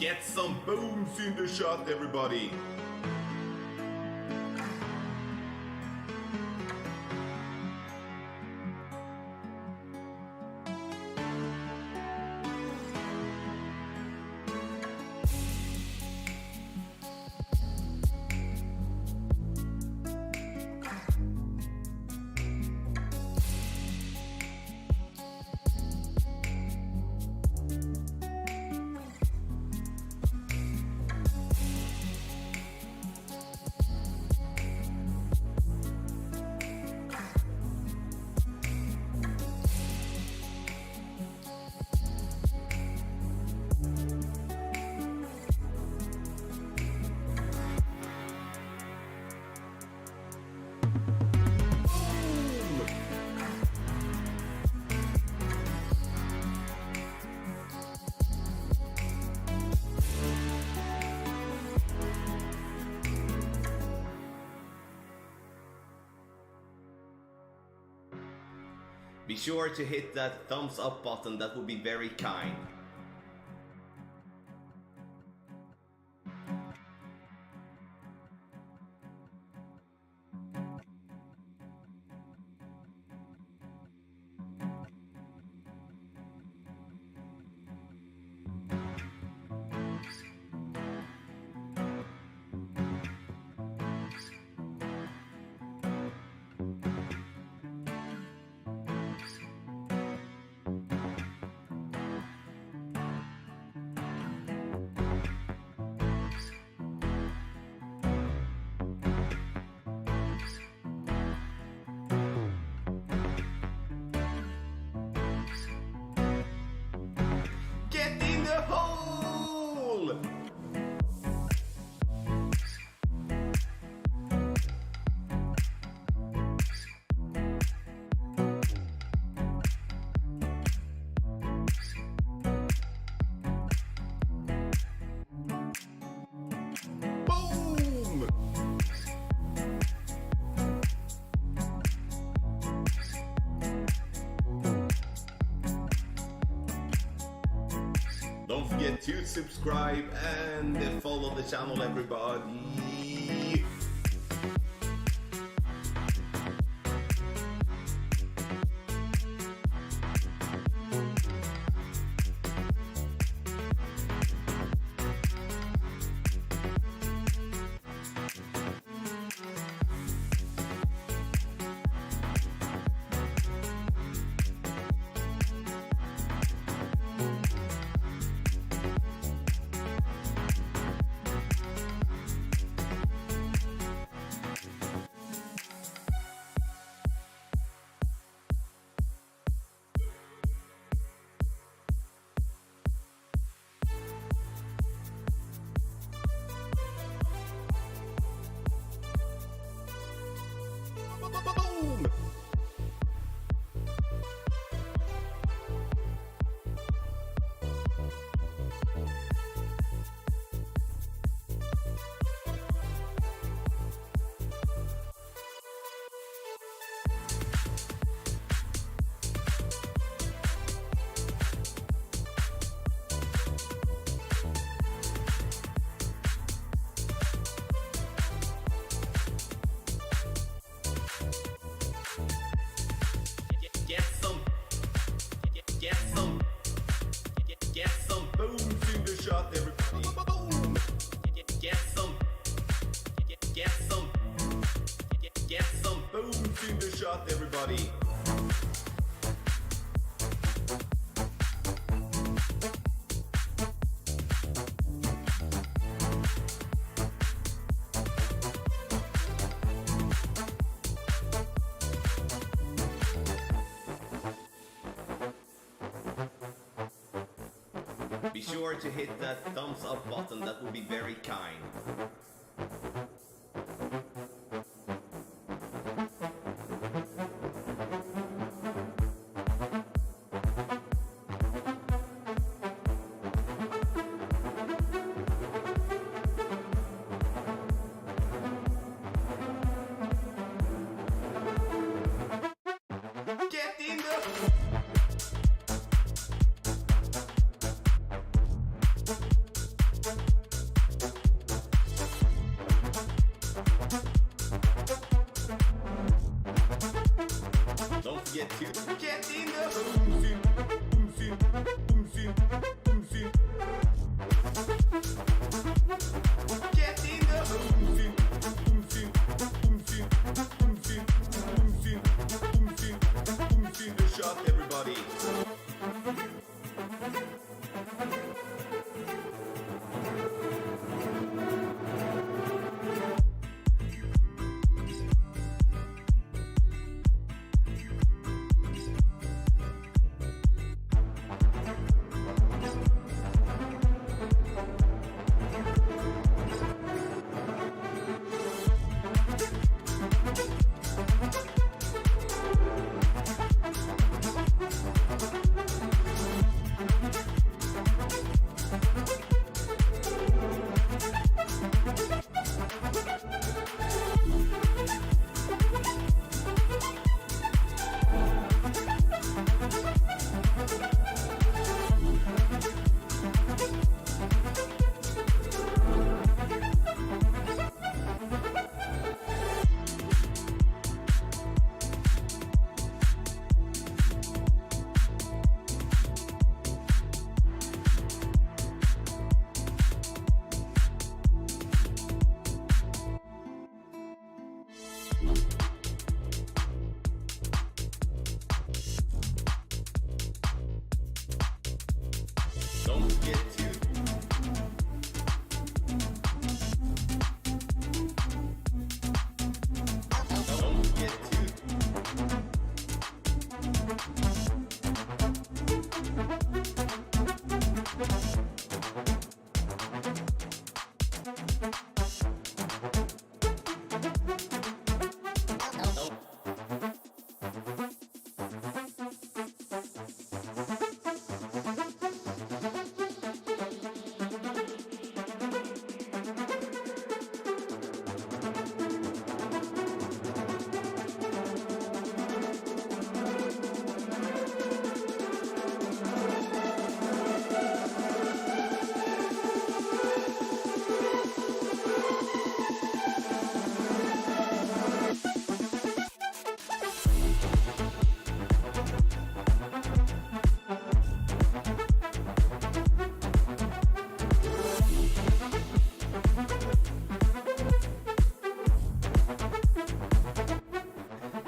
Get some booms in the shot, everybody. Be sure to hit that thumbs up button, that would be very kind. Don't forget to subscribe and follow the channel, everybody. Get some booms in the shot, everybody. Boom. Get some booms in the shot, everybody. Be sure to hit that thumbs up button, that would be very kind. Get in the forget to get in the boom boom boom boom boom. Get in the boom boom boom boom boom boom. The shot, everybody. Don't forget to don't forget to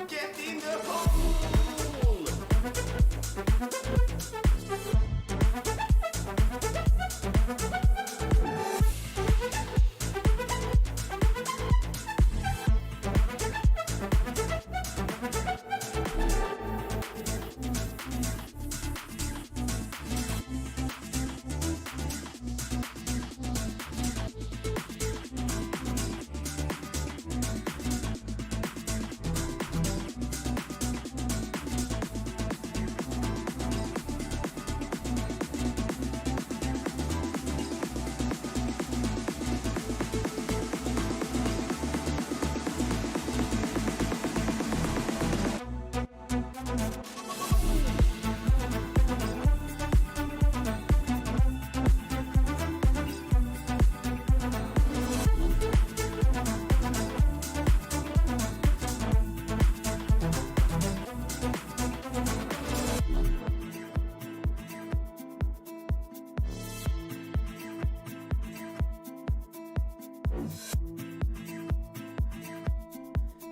get in the hole.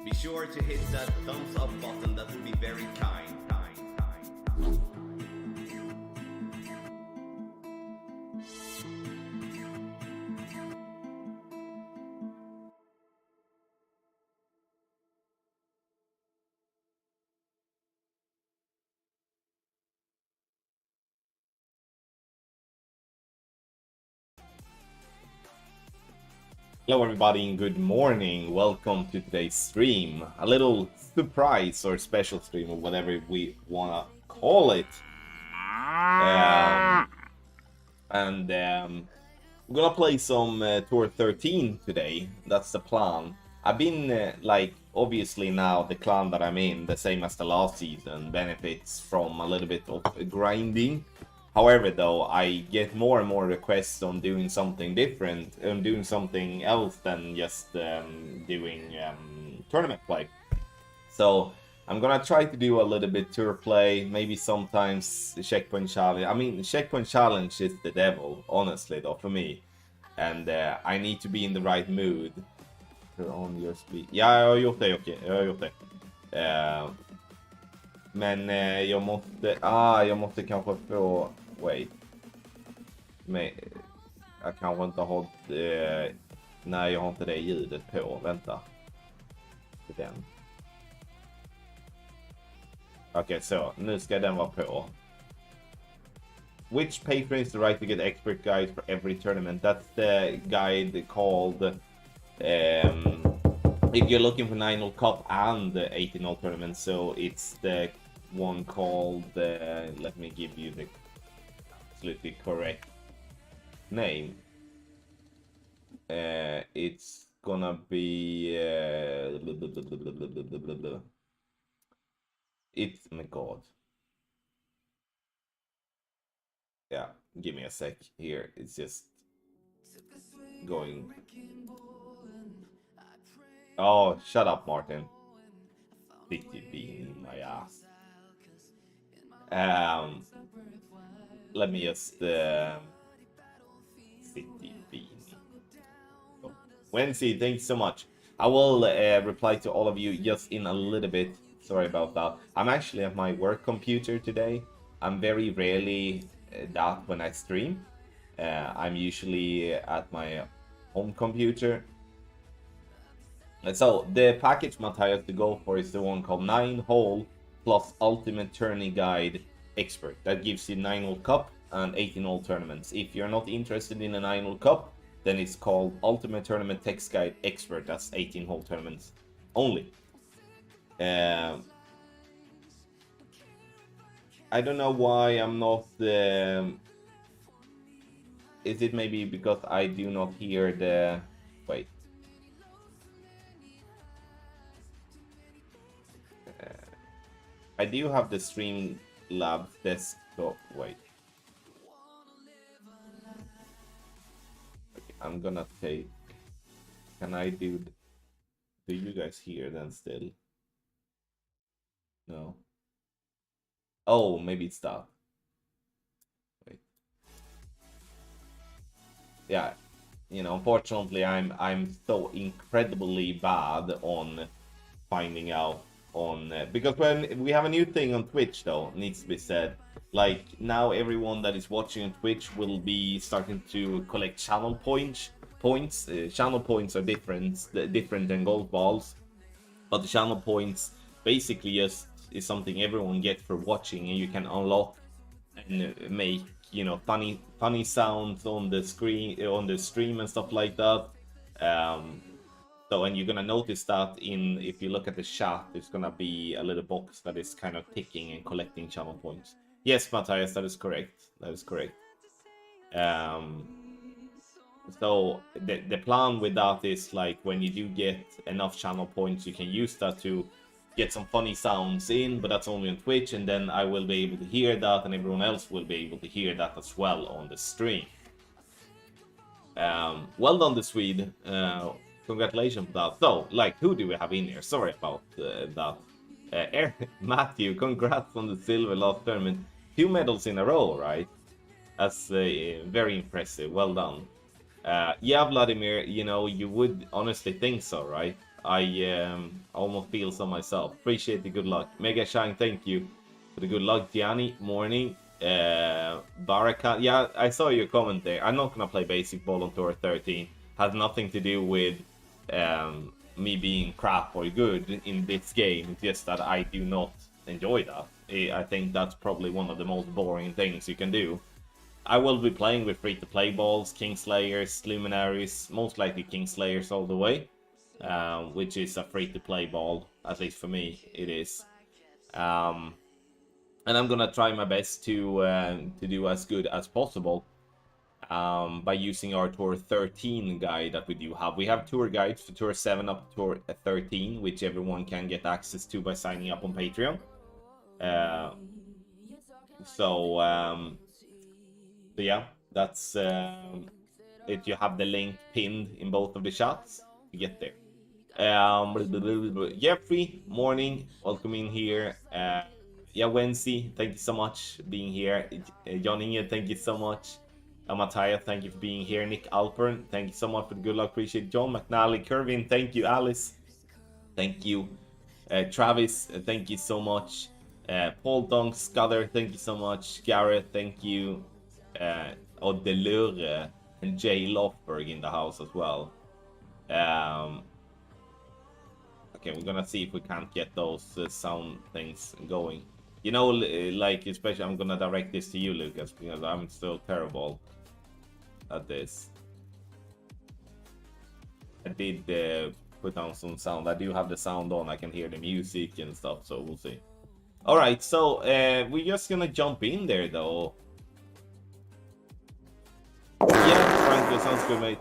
Be sure to hit that thumbs up button, that would be very kind. Hello everybody and good morning. Welcome to today's stream. A little surprise or special stream or whatever we wanna call it. We're gonna play some Tour 13 today. That's the plan. I've been obviously now the clan that I'm in, the same as the last season, benefits from a little bit of grinding. However, though, I get more and more requests on doing something different and doing something else than just doing tournament play. So I'm gonna try to do a little bit tour play, maybe sometimes the checkpoint challenge. I mean, the checkpoint challenge is the devil, honestly, though, for me. And I need to be in the right mood. Turn on your speed. Ja, jag har gjort det, okej. Jag har gjort det. Men jag måste... jag måste kanske få... Wait. Men jag kanske inte har... nej, jag har inte det ljudet på. Vänta. Den. Okej, så. Nu ska den vara på. Which patron is the right to get expert guides for every tournament? That's the guide called... if you're looking for 9-0 Cup and 18-0 tournament, so it's the one called... let me give you the absolutely correct name. It's gonna be... it's... oh my god. Yeah, give me a sec here. It's just going. Oh, shut up, Martin. 50 bean in my ass. Let me just city bean. Oh. Wednesday, thanks so much. I will reply to all of you just in a little bit. Sorry about that. I'm actually at my work computer today. I'm very rarely that when I stream. I'm usually at my home computer. So the package Matthias to go for is the one called 9-hole plus Ultimate Tourney Guide Expert. That gives you 9-hole cup and 18-hole tournaments. If you're not interested in a 9-hole cup, then it's called Ultimate Tournament Text Guide Expert. That's 18-hole tournaments only. I don't know why I'm not... is it maybe because I do not hear the... Wait. I do have the Streamlabs desktop. Wait. Okay, I'm gonna take... Can I do... Do you guys hear then still? No. Oh, maybe it's that. Wait. Yeah, you know, unfortunately, I'm so incredibly bad on finding out on because when we have a new thing on Twitch, though, needs to be said. Like now, everyone that is watching on Twitch will be starting to collect channel points. Channel points are different than gold balls, but the channel points basically just is something everyone gets for watching, and you can unlock and make, you know, funny sounds on the screen, on the stream and stuff like that. So, and you're gonna notice that if you look at the chat, there's gonna be a little box that is kind of ticking and collecting channel points. Yes, Matthias, that is correct. That is correct. So the plan with that is, like, when you do get enough channel points, you can use that to get some funny sounds in, but that's only on Twitch, and then I will be able to hear that, and everyone else will be able to hear that as well on the stream. Well done, the Swede. Congratulations for that. So, like, who do we have in here? Sorry about that. Matthew, congrats on the silver last tournament. 2 medals in a row, right? That's very impressive. Well done. Yeah, Vladimir, you know, you would honestly think so, right? I almost feel so myself. Appreciate the good luck. Mega Shine, thank you for the good luck. Gianni, morning. Baraka, yeah, I saw your comment there. I'm not gonna play Basic Ball on Tour 13. Has nothing to do with me being crap or good in this game. It's just that I do not enjoy that. I think that's probably one of the most boring things you can do. I will be playing with free-to-play balls, Kingslayers, Luminaries, most likely Kingslayers all the way. Which is a free-to-play ball, at least for me, it is. And I'm gonna try my best to do as good as possible by using our Tour 13 guide that we do have. We have tour guides for Tour 7 up to Tour 13, which everyone can get access to by signing up on Patreon. So yeah, that's it. You have the link pinned in both of the chats to get there. Jeffrey, morning, welcome in here. Yeah, Wednesday, thank you so much for being here. John Inge, thank you so much. Mattia, thank you for being here. Nick Alpern, thank you so much for the good luck. Appreciate it. John McNally, Kervin, thank you. Alice, thank you. Travis, thank you so much. Paul Dong Scudder, thank you so much. Gareth, thank you. Odelure and Jay Lofberg in the house as well. Okay, we're gonna see if we can't get those sound things going. You know, like, especially I'm gonna direct this to you, Lucas, because I'm still terrible at this. I did put on some sound. I do have the sound on. I can hear the music and stuff, so we'll see. All right, so we're just gonna jump in there, though. Yeah, Frank, sounds good, mate.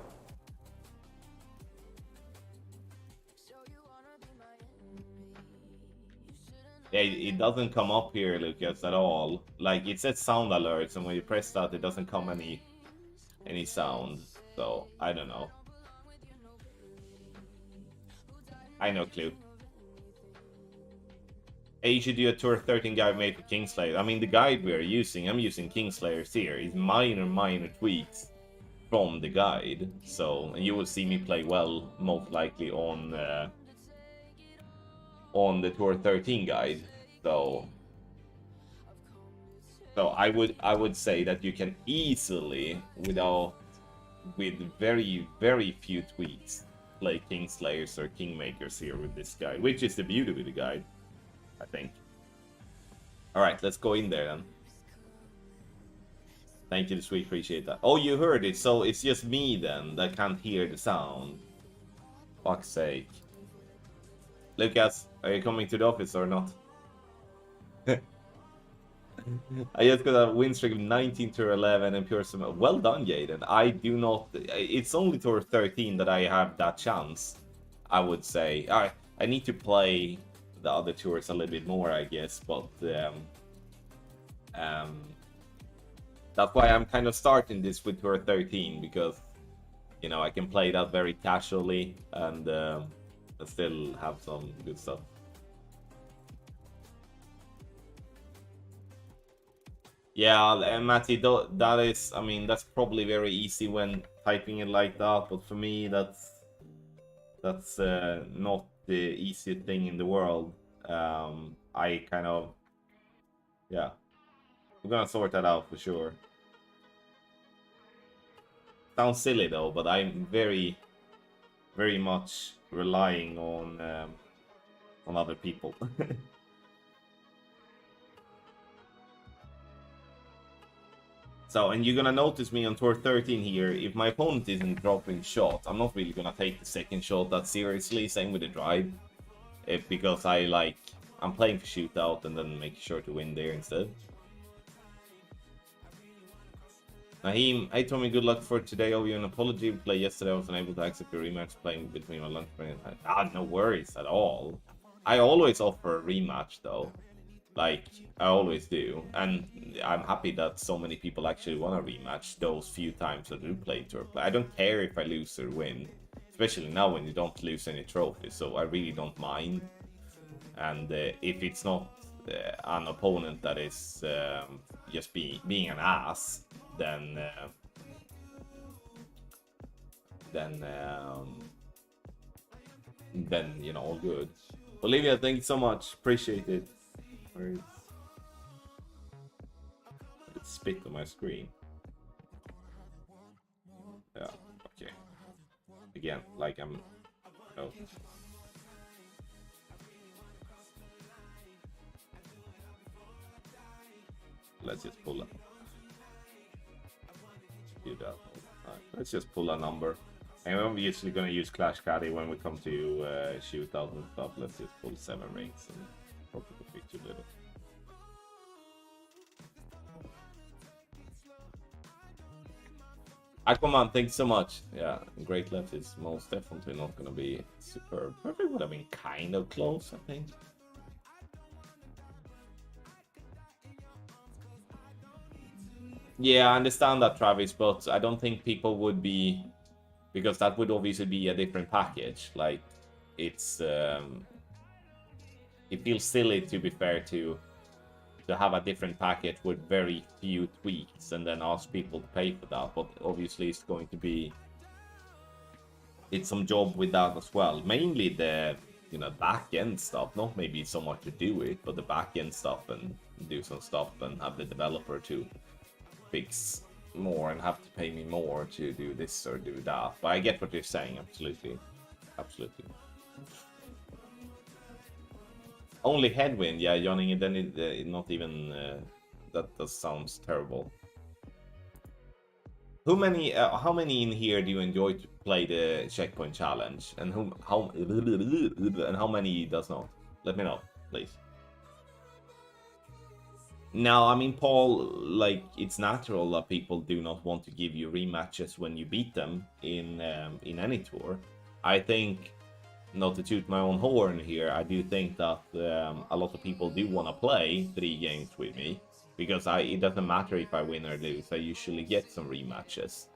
Yeah, it doesn't come up here, Lucas, at all. Like, it says sound alerts, and when you press that, it doesn't come any sound. So, I don't know. I no clue. Hey, you should do a Tour 13 guide made for Kingslayer. I mean, the guide we are using, I'm using Kingslayers here, is minor tweaks from the guide. So, and you will see me play well, most likely on the Tour 13 guide. So I would say that you can easily, with very few tweaks, play Kingslayers or Kingmakers here with this guide, which is the beauty with the guide, I think. Alright, let's go in there then. Thank you, Sweet, appreciate that. Oh, you heard it, so it's just me then that can't hear the sound. Fuck's sake. Lucas, are you coming to the office or not? I just got a win streak of 19 to 11 and pure summon. Well done, Jaden. I do not. It's only Tour 13 that I have that chance, I would say. I need to play the other tours a little bit more, I guess, but that's why I'm kind of starting this with Tour 13, because, you know, I can play that very casually and still have some good stuff. Yeah, Matty, that is, I mean, that's probably very easy when typing it like that, but for me, that's not the easiest thing in the world. I kind of, yeah, we're gonna sort that out for sure. Sounds silly though, but I'm very much relying on other people. So, and you're gonna notice me on Tour 13 here, if my opponent isn't dropping shots, I'm not really gonna take the second shot that seriously, same with the drive. Because I'm playing for shootout and then make sure to win there instead. Naheem, hey Tommy, good luck for today. Owe you an apology. Play yesterday, I was unable to accept your rematch playing between my lunch break and no worries at all. I always offer a rematch though. Like, I always do. And I'm happy that so many people actually want a rematch those few times I do play Tour. I don't care if I lose or win. Especially now when you don't lose any trophies, so I really don't mind. And if it's not an opponent that is just being an ass, then you know, all good. Olivia, thank you so much. Appreciate it. Where is... It spit on my screen. Yeah, okay. Again, like I'm... Oh. Let's just pull it. Do that. Right, let's just pull a number. And I'm usually going to use Clash Caddy when we come to shootout and stuff. Let's just pull 7 rings and probably the picture a little. Aquaman, thanks so much. Yeah, Great Left is most definitely not going to be superb. Perfect would have been kind of close, I think. Yeah, I understand that, Travis, but I don't think people would be, because that would obviously be a different package. Like, it's it feels silly, to be fair, to have a different package with very few tweaks and then ask people to pay for that. But obviously it's going to be some job with that as well. Mainly the back end stuff, not maybe so much to do it, but the back end stuff, and do some stuff and have the developer to fix more and have to pay me more to do this or do that. But I get what you're saying, absolutely. Only headwind, yeah, Johnny, then it not even that sounds terrible. How many in here do you enjoy to play the checkpoint challenge, and how many does not? Let me know, please. Now, I mean, Paul, like, it's natural that people do not want to give you rematches when you beat them in any tour. I think, not to toot my own horn here, I do think that a lot of people do want to play 3 games with me, because it doesn't matter if I win or lose. I usually get some rematches,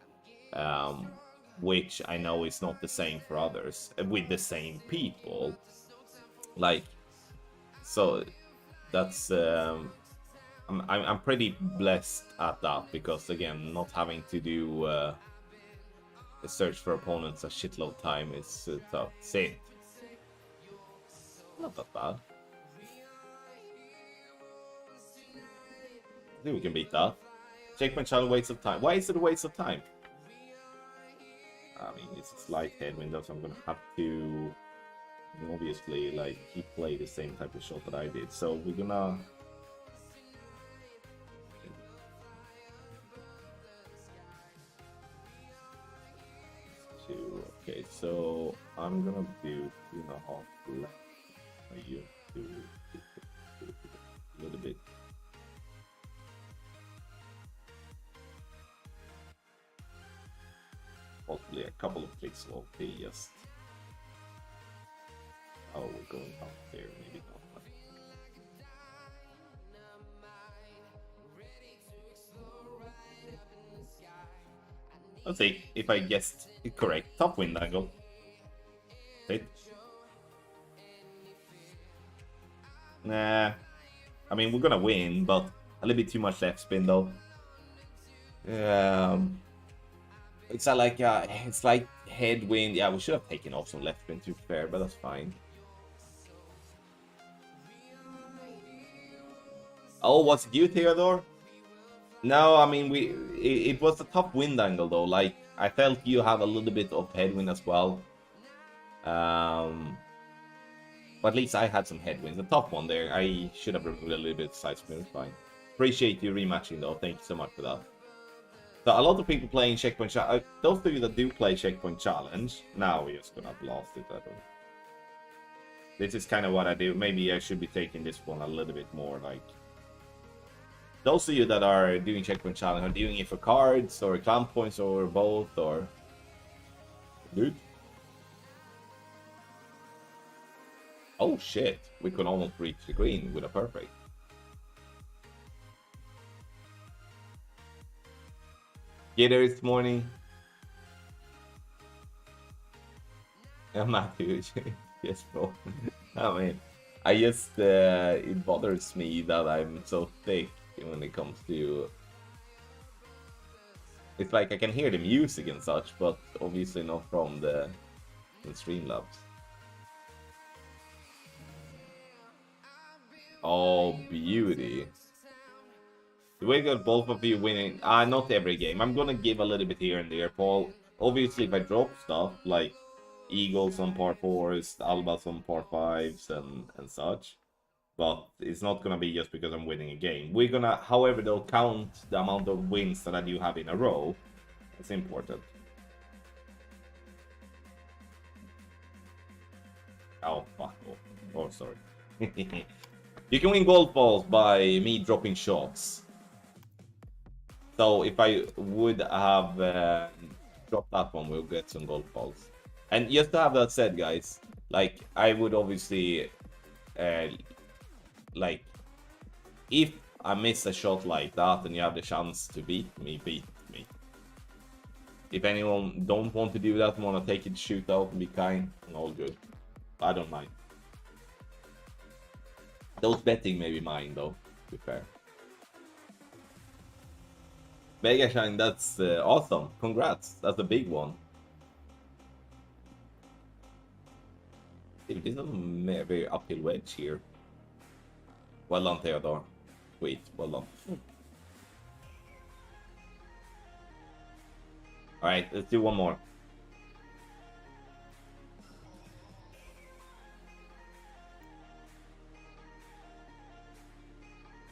which I know is not the same for others with the same people. Like, so that's I'm pretty blessed at that, because again, not having to do a search for opponents a shitload time is tough. Same. Not that bad. I think we can beat that. Checkpoint challenge, waste of time. Why is it a waste of time? I mean, it's a slight headwind, so I'm gonna have to obviously like play the same type of shot that I did. So we're gonna okay, so I'm gonna do 2.5 left. You do a little bit. Possibly a couple of clicks will be just. Oh, we're going up there, maybe not. Let's see if I guessed it correct. Top wind angle. Wait. Nah. I mean, we're gonna win, but a little bit too much left spin though. It's like headwind. Yeah, we should have taken off some left spin, to be fair, but that's fine. Oh, what's it you, Theodore? No, I mean, it was a tough wind angle though. Like, I felt you had a little bit of headwind as well. But at least I had some headwinds. A tough one there. I should have removed a little bit of side spin. It's fine. Appreciate you rematching though. Thank you so much for that. So a lot of people playing Checkpoint Challenge. Those of you that do play Checkpoint Challenge, now we're just gonna blast it. This is kind of what I do. Maybe I should be taking this one a little bit more like. Those of you that are doing Checkpoint Challenge are doing it for cards or clamp points or both, or dude. Oh shit! We could almost reach the green with a perfect. Get there this morning. I'm Matthew. Yes, bro. I mean, I just it bothers me that I'm so thick when it comes to. It's like I can hear the music and such, but obviously not from the Streamlabs. Oh, beauty. The way that both of you winning, not every game. I'm gonna give a little bit here and there, Paul. Obviously, if I drop stuff like Eagles on par 4s, Albas on par 5s, and such, but it's not gonna be just because I'm winning a game. We're gonna, however, though, count the amount of wins that I do have in a row. It's important. Oh, fuck off. Oh, sorry. You can win golf balls by me dropping shots. So if I would have dropped that one, we'll get some golf balls. And just to have that said, guys, like, I would obviously, like, if I miss a shot like that and you have the chance to beat me. If anyone don't want to do that, want to take it shootout and be kind, and all good. I don't mind. Those betting may be mine though, to be fair. Mega Shine, that's awesome. Congrats. That's a big one. Dude, this is a very uphill wedge here. Well done, Theodore. Sweet, well done. Alright, let's do one more.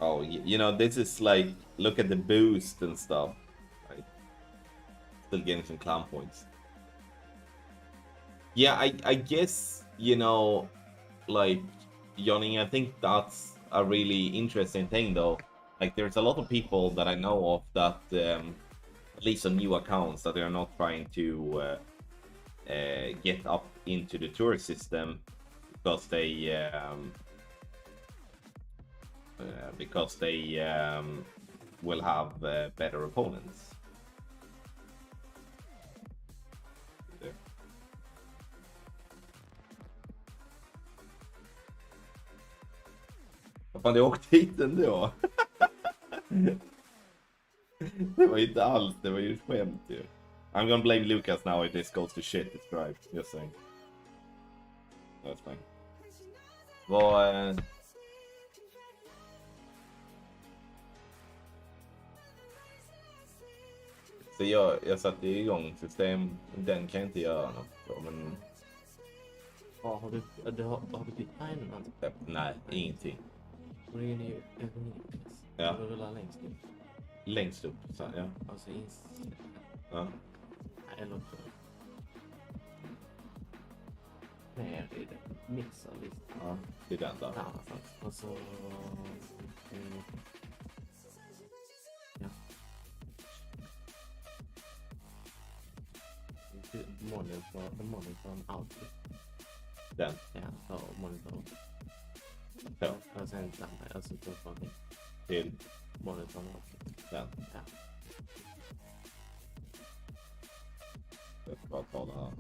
Oh, you know, this is like, look at the boost and stuff. Right? Still getting some clown points. Yeah, I guess, you know, like, Johnny, I think that's a really interesting thing, though. Like, there's a lot of people that I know of that, at least on new accounts, that they're not trying to get up into the tour system because they will have better opponents. Vad fan, det åkte hit ändå. Det var inte alls, det var ju ett skämt ju. I'm gonna blame Lucas now if this goes to shit, it's right, just saying. That's fine. Vad... Så jag satte igång system, den kan jag inte göra något då, men... Ja, har du bytt line? Nej, ingenting. Och det är ju över Ja. Du rullar längst upp. Längst upp, så ja. Alltså Ja. Eller också ner i det. Mixa lite. Ja, det är den där. Ja, och så... Ja. Monitorn output. Den. Ja, så monitorn. Ja. Och sen samma, alltså då får vi Till monitorn output. den. Ja. Jag ska bara ta den här.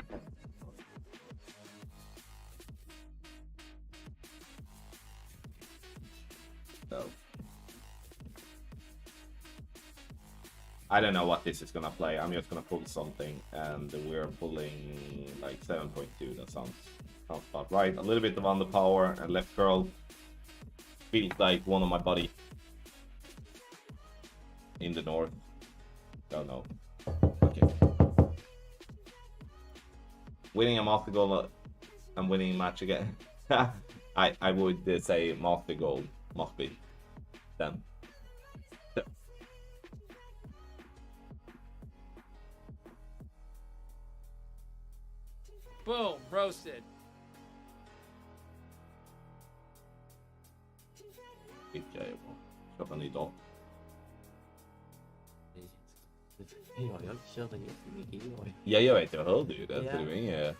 So. I don't know what this is gonna play. I'm just gonna pull something, and we're pulling like 7.2. That sounds about right. A little bit of underpower and left curl. Feels like one of my buddy in the north. Don't know. Okay. Winning a master goal and winning a match again. I would say master goal must be then. Boom, roasted. Vilka är bra. Skapa en ny dag. Jag körde jättemycket igår. Ja, jag vet, jag hörde ju det. Ja. Så det var inget...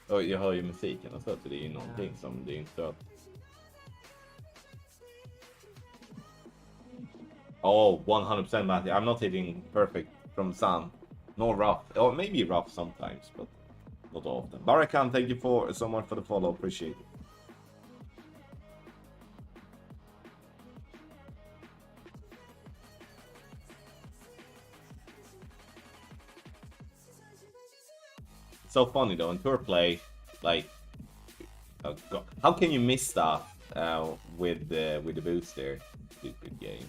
Och jag hör ju musiken och så det är ju någonting som det är inte så. Oh, 100% Matthew. I'm not hitting perfect from sun. Nor rough. Or maybe rough sometimes, but not often. Barakan, thank you for so much for the follow. Appreciate it. So funny though, in tour play, like, oh God, how can you miss that with the boost there? Stupid game.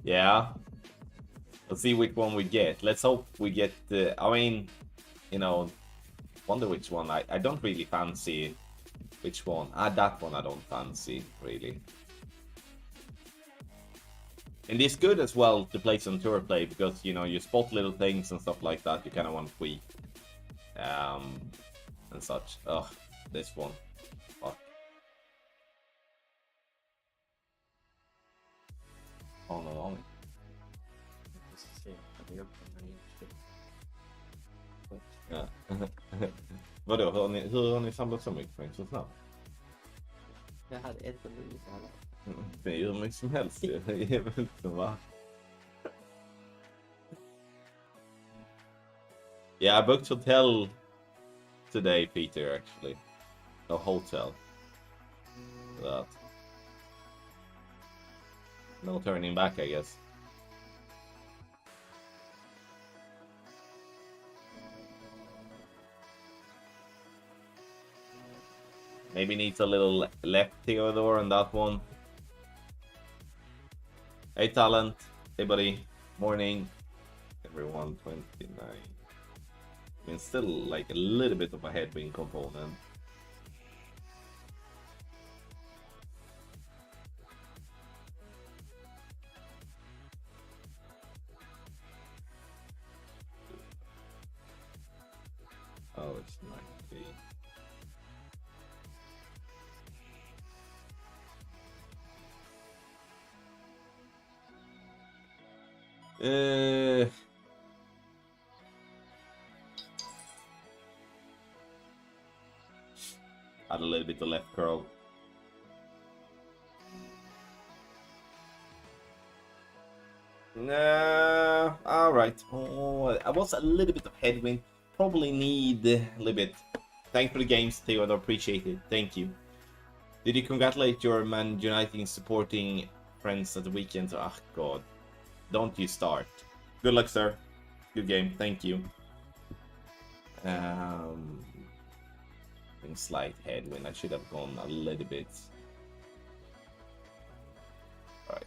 Yeah. Let's see which one we get. Let's hope we get. I mean, you know, wonder which one. I don't really fancy. Which one? That one I don't fancy, really. And it's good as well to play some tour play because, you know, you spot little things and stuff like that you kind of want to tweak. And such. Ugh, this one. Fuck. Oh no. Ja. Vadå, hur har ni samlat så mycket poäng så snabbt? Jag hade ett och 9 så här. Det gör mig som helst ju. Det är väl inte va? Yeah, I booked hotel today, Peter, actually. A hotel. That. No turning back, I guess. Maybe needs a little left Theodore on that one. Hey, talent. Hey, buddy. Morning. Everyone, 29. I mean, still like a little bit of a headwind component. Oh, it's 90. Add a little bit of left curl. Nah, all right. Oh, I was a little bit of headwind. Probably need a little bit. Thanks for the games, Theodore. Appreciate it. Thank you. Did you congratulate your Man United supporting friends at the weekend? Ah, God. Don't you start. Good luck, sir. Good game. Thank you. Slight headwind. I should have gone a little bit. All right.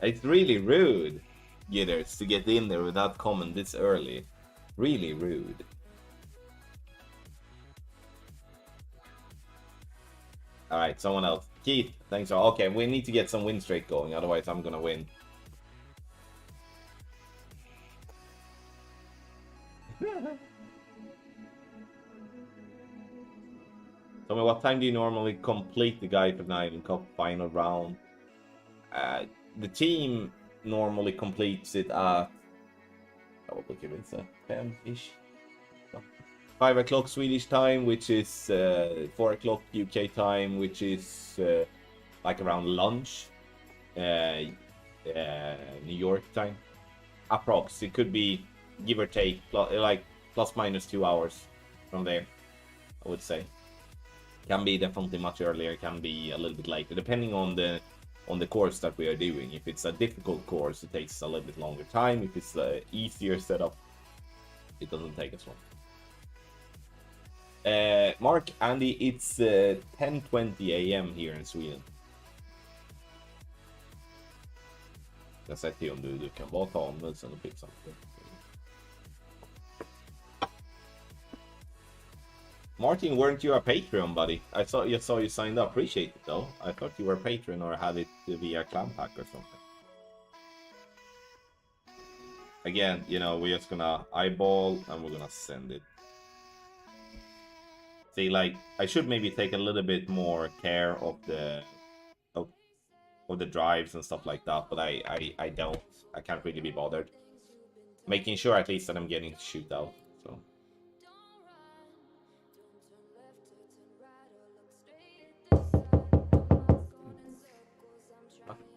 It's really rude, Gitters, to get in there without comment this early. Really rude. Alright, someone else. Keith, thanks. Okay, we need to get some win streak going, otherwise I'm gonna win. Tell me, what time do you normally complete the Guide for Night and Cup final round? The team normally completes it at... Oh, look at it, 10-ish. 5 o'clock Swedish time, which is 4 o'clock UK time, which is like around lunch, New York time. Approx. It could be give or take, like plus minus 2 hours from there, I would say. Can be definitely much earlier, can be a little bit later, depending on the course that we are doing. If it's a difficult course, it takes a little bit longer time. If it's an easier setup, it doesn't take as long. Mark, Andy, it's 10:20 a.m. here in Sweden. Jag säger till om du kan bara ta en musen och fixa det. Martin, weren't you a Patreon, buddy? I saw you signed up. Appreciate it, though. I thought you were a Patreon or had it via clan pack or something. Again, you know, we're just gonna eyeball and we're gonna send it. See, like, I should maybe take a little bit more care of the drives and stuff like that, but I don't. I can't really be bothered. Making sure at least that I'm getting to shoot out. So.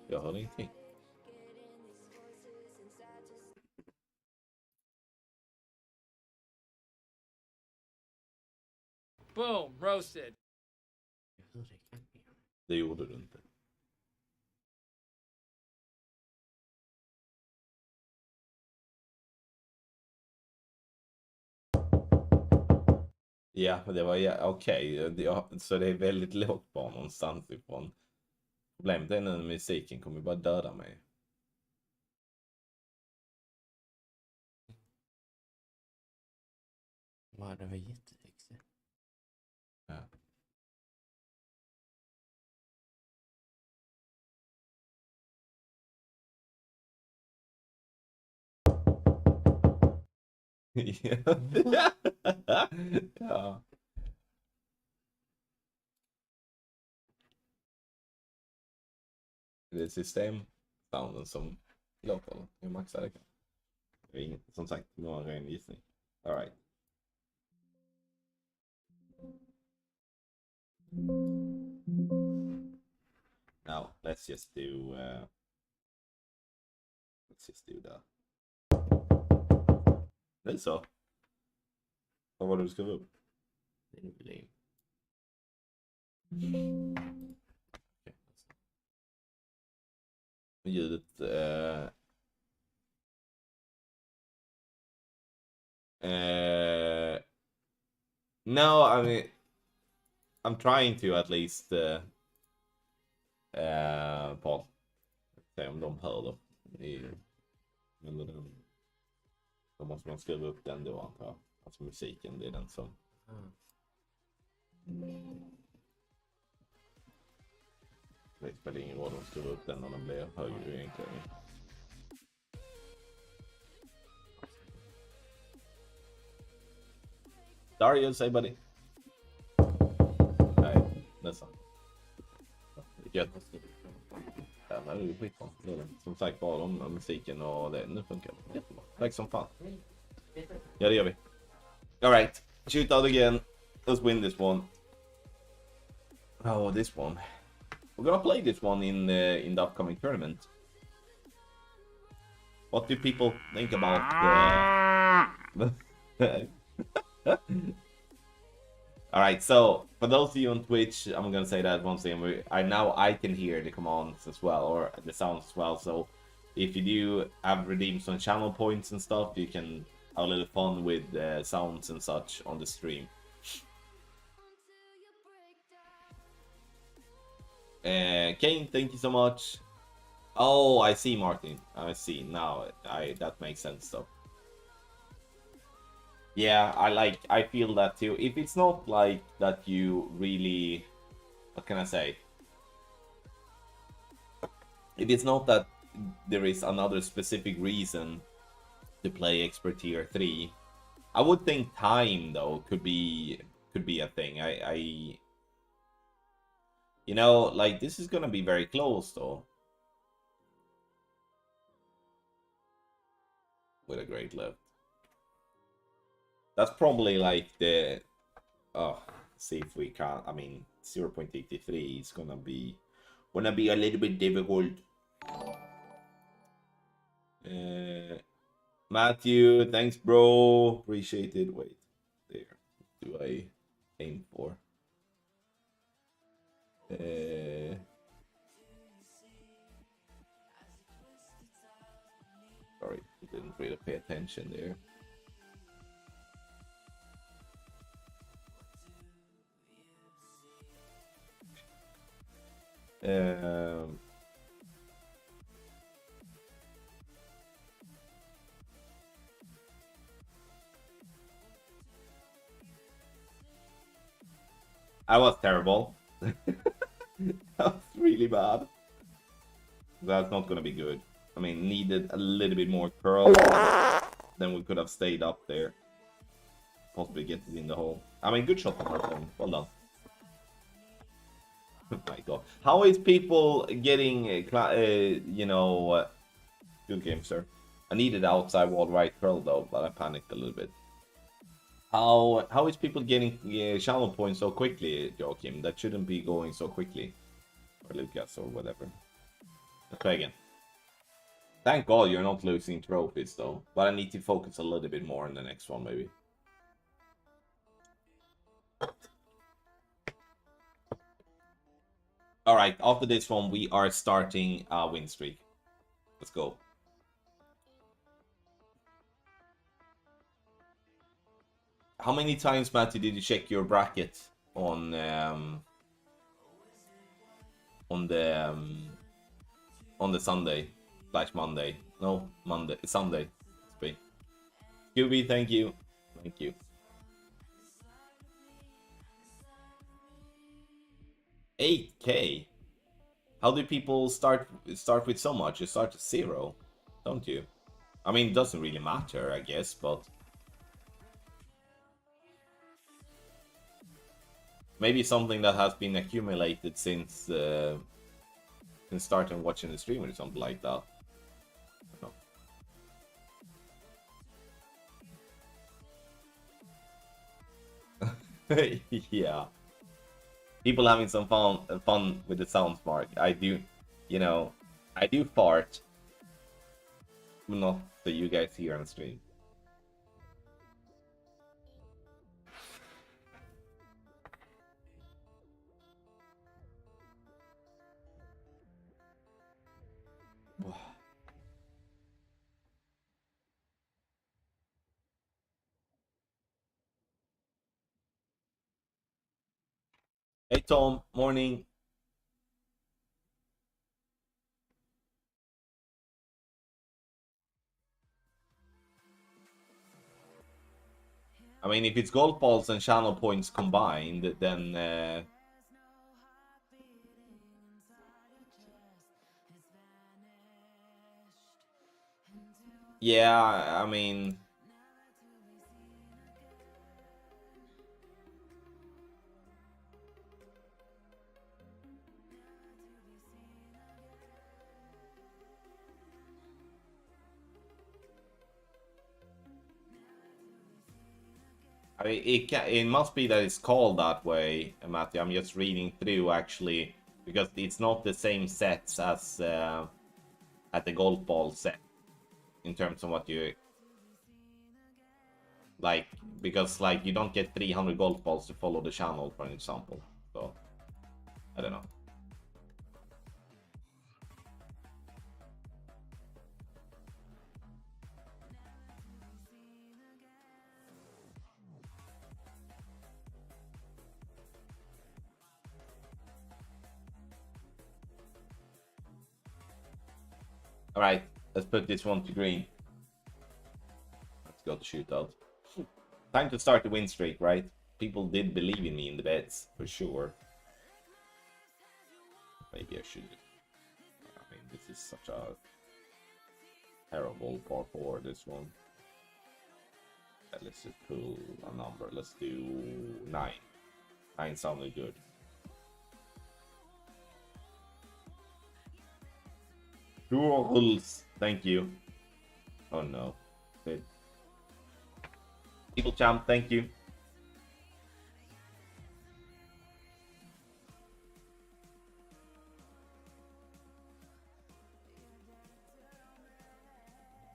Jag hör ingenting. Boom, roasted. Det gjorde du inte. Ja, det var okej. Så det är väldigt lågt bara någonstans ifrån. Problemet är nu musiken kommer bara döda mig. Ja, det var jättesexigt. Ja. Ja. det system. Sounden som låter. Jag maxar det. Det är inget, som sagt, det var en ren gissning. Alright. Now, let's just do that. Det är så. Vad var det du skrev upp? Det är volym. Ljudet no, I mean I'm trying to at least Paul. Se om de hör då. Eller den. Då måste man skriva upp den då, antar jag. Alltså musiken, det är den som... Det spelar ingen roll om de skriver upp den när den blir högre egentligen. Dario, say buddy. Nej, nästan. Gött. Ja, det är ju skitbra. Som sagt, bara om musiken och det. Nu funkar det jättebra. Tack som fan. Ja, det gör vi. Alright, shoot out again. Let's win this one. Oh, this one. We're gonna play this one in the upcoming tournament. What do people think about Alright, so for those of you on Twitch, I'm gonna say that once again. I can hear the commands as well, or the sounds as well. So if you do have redeemed some channel points and stuff, you can have a little fun with sounds and such on the stream. Kane, thank you so much. Oh, I see, Martin. I see now. That makes sense though. Yeah, I feel that too. If it's not like that you really, what can I say? If it's not that there is another specific reason to play Expert Tier 3, I would think time though could be a thing. You know, like this is gonna be very close though. With a great left. That's probably like the see if we can. I mean 0.83 is gonna be a little bit difficult. Matthew, thanks bro. Appreciate it. Wait, there. Do I aim for? Sorry, didn't really pay attention there. I was terrible. That was really bad. That's not gonna be good. I mean, needed a little bit more curl. Then we could have stayed up there. Possibly get it in the hole. I mean, good shot on our phone. Well done. Oh my god. How is people getting, you know... good game, sir. I needed outside wall right curl though, but I panicked a little bit. How is people getting channel points so quickly, Joachim? That shouldn't be going so quickly. Or Lucas or whatever. Let's try again. Thank God you're not losing trophies though. But I need to focus a little bit more on the next one maybe. Alright, after this one we are starting a win streak. Let's go. How many times, Matty, did you check your bracket on the Sunday / Monday? No, Monday, Sunday. QB, thank you, thank you. 8K. How do people start with so much? You start at 0, don't you? I mean, it doesn't really matter, I guess, but maybe something that has been accumulated since can start and watching the stream or something like that. Yeah, people having some fun with the sounds, Mark. I do, you know, I do fart, not so you guys hear on stream. Hey Tom, morning. I mean, if it's golf balls and channel points combined, then yeah, I mean, it must be that it's called that way, Matthew. I'm just reading through actually because it's not the same sets as at the golf ball set in terms of what you like, because like you don't get 300 golf balls to follow the channel, for an example. So I don't know. All right, let's put this one to green. Let's go to shootout. Time to start the win streak, right? People did believe in me in the bets, for sure. Maybe I should. I mean, this is such a terrible par 4, this one. Let's just pull a number. Let's do 9. 9 sounded good. Rules. Thank you. Oh no. Good. People champ, thank you.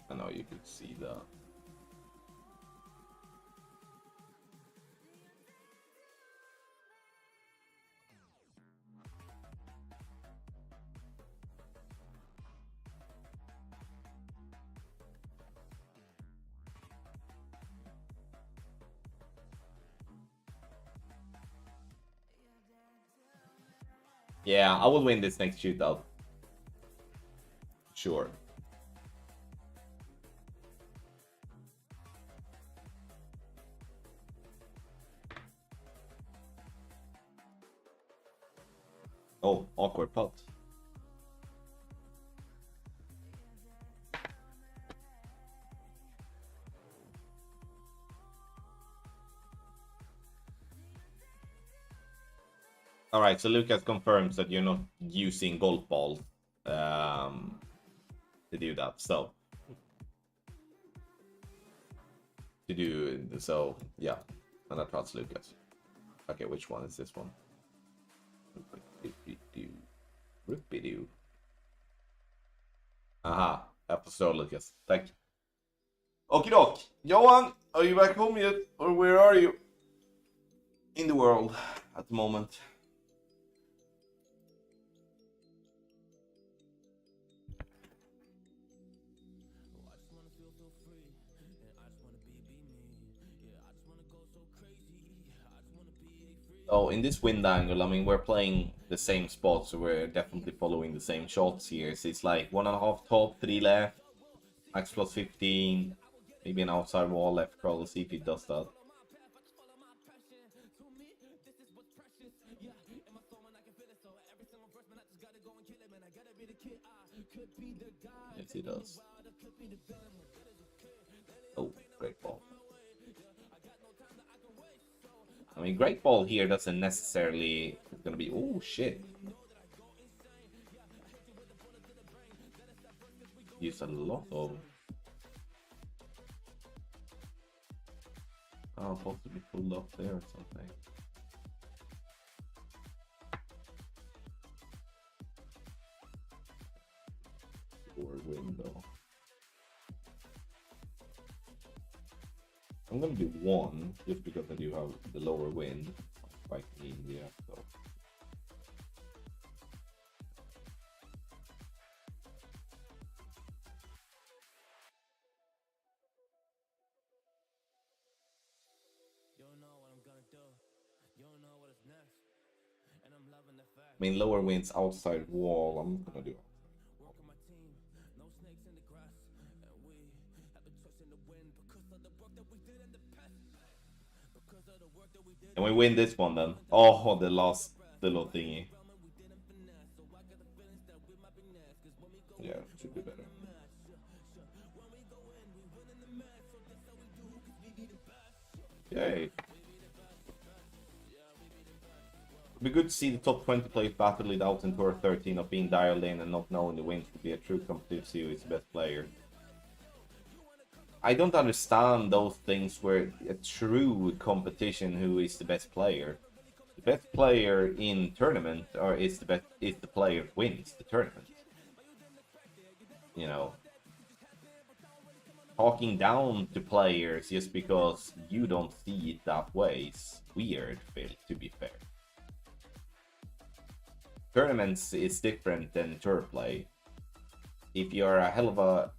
I know you could see that. Yeah, I will win this next shootout. Sure. Oh, awkward putt. All right, so Lucas confirms that you're not using golf balls to do that. So yeah, and I trust Lucas. Okay, which one is this one? Ripidoo. Aha, episode Lucas. Thank you. Okie doke. Johan, are you back home yet? Or where are you in the world at the moment? So in this wind angle, I mean, we're playing the same spot, so we're definitely following the same shots here. So it's like 1.5 top, 3 left, max plus 15, maybe an outside wall left curl. Let's see if he does that. Yes, he does. Oh, great ball. I mean, great ball here doesn't necessarily... It's gonna be... Oh, shit. there's a lot of... Oh, possibly pulled up there or something. Lower window. I'm gonna do one, just because I do have the lower wind. Quite easy, so. I mean, lower winds outside wall. I'm gonna do. And we win this one then. Oh, the last little thingy. Yeah, should be better. Yay. It'd be good to see the top 20 players battle it out in Tour 13 of being dialed in and not knowing the wins to be a true competitive see who is the best player. I don't understand those things where a true competition who is the best player. The best player in tournament is the player who wins the tournament. You know, talking down to players just because you don't see it that way is weird, Phil, to be fair. Tournaments is different than tour play. If you're a hell of a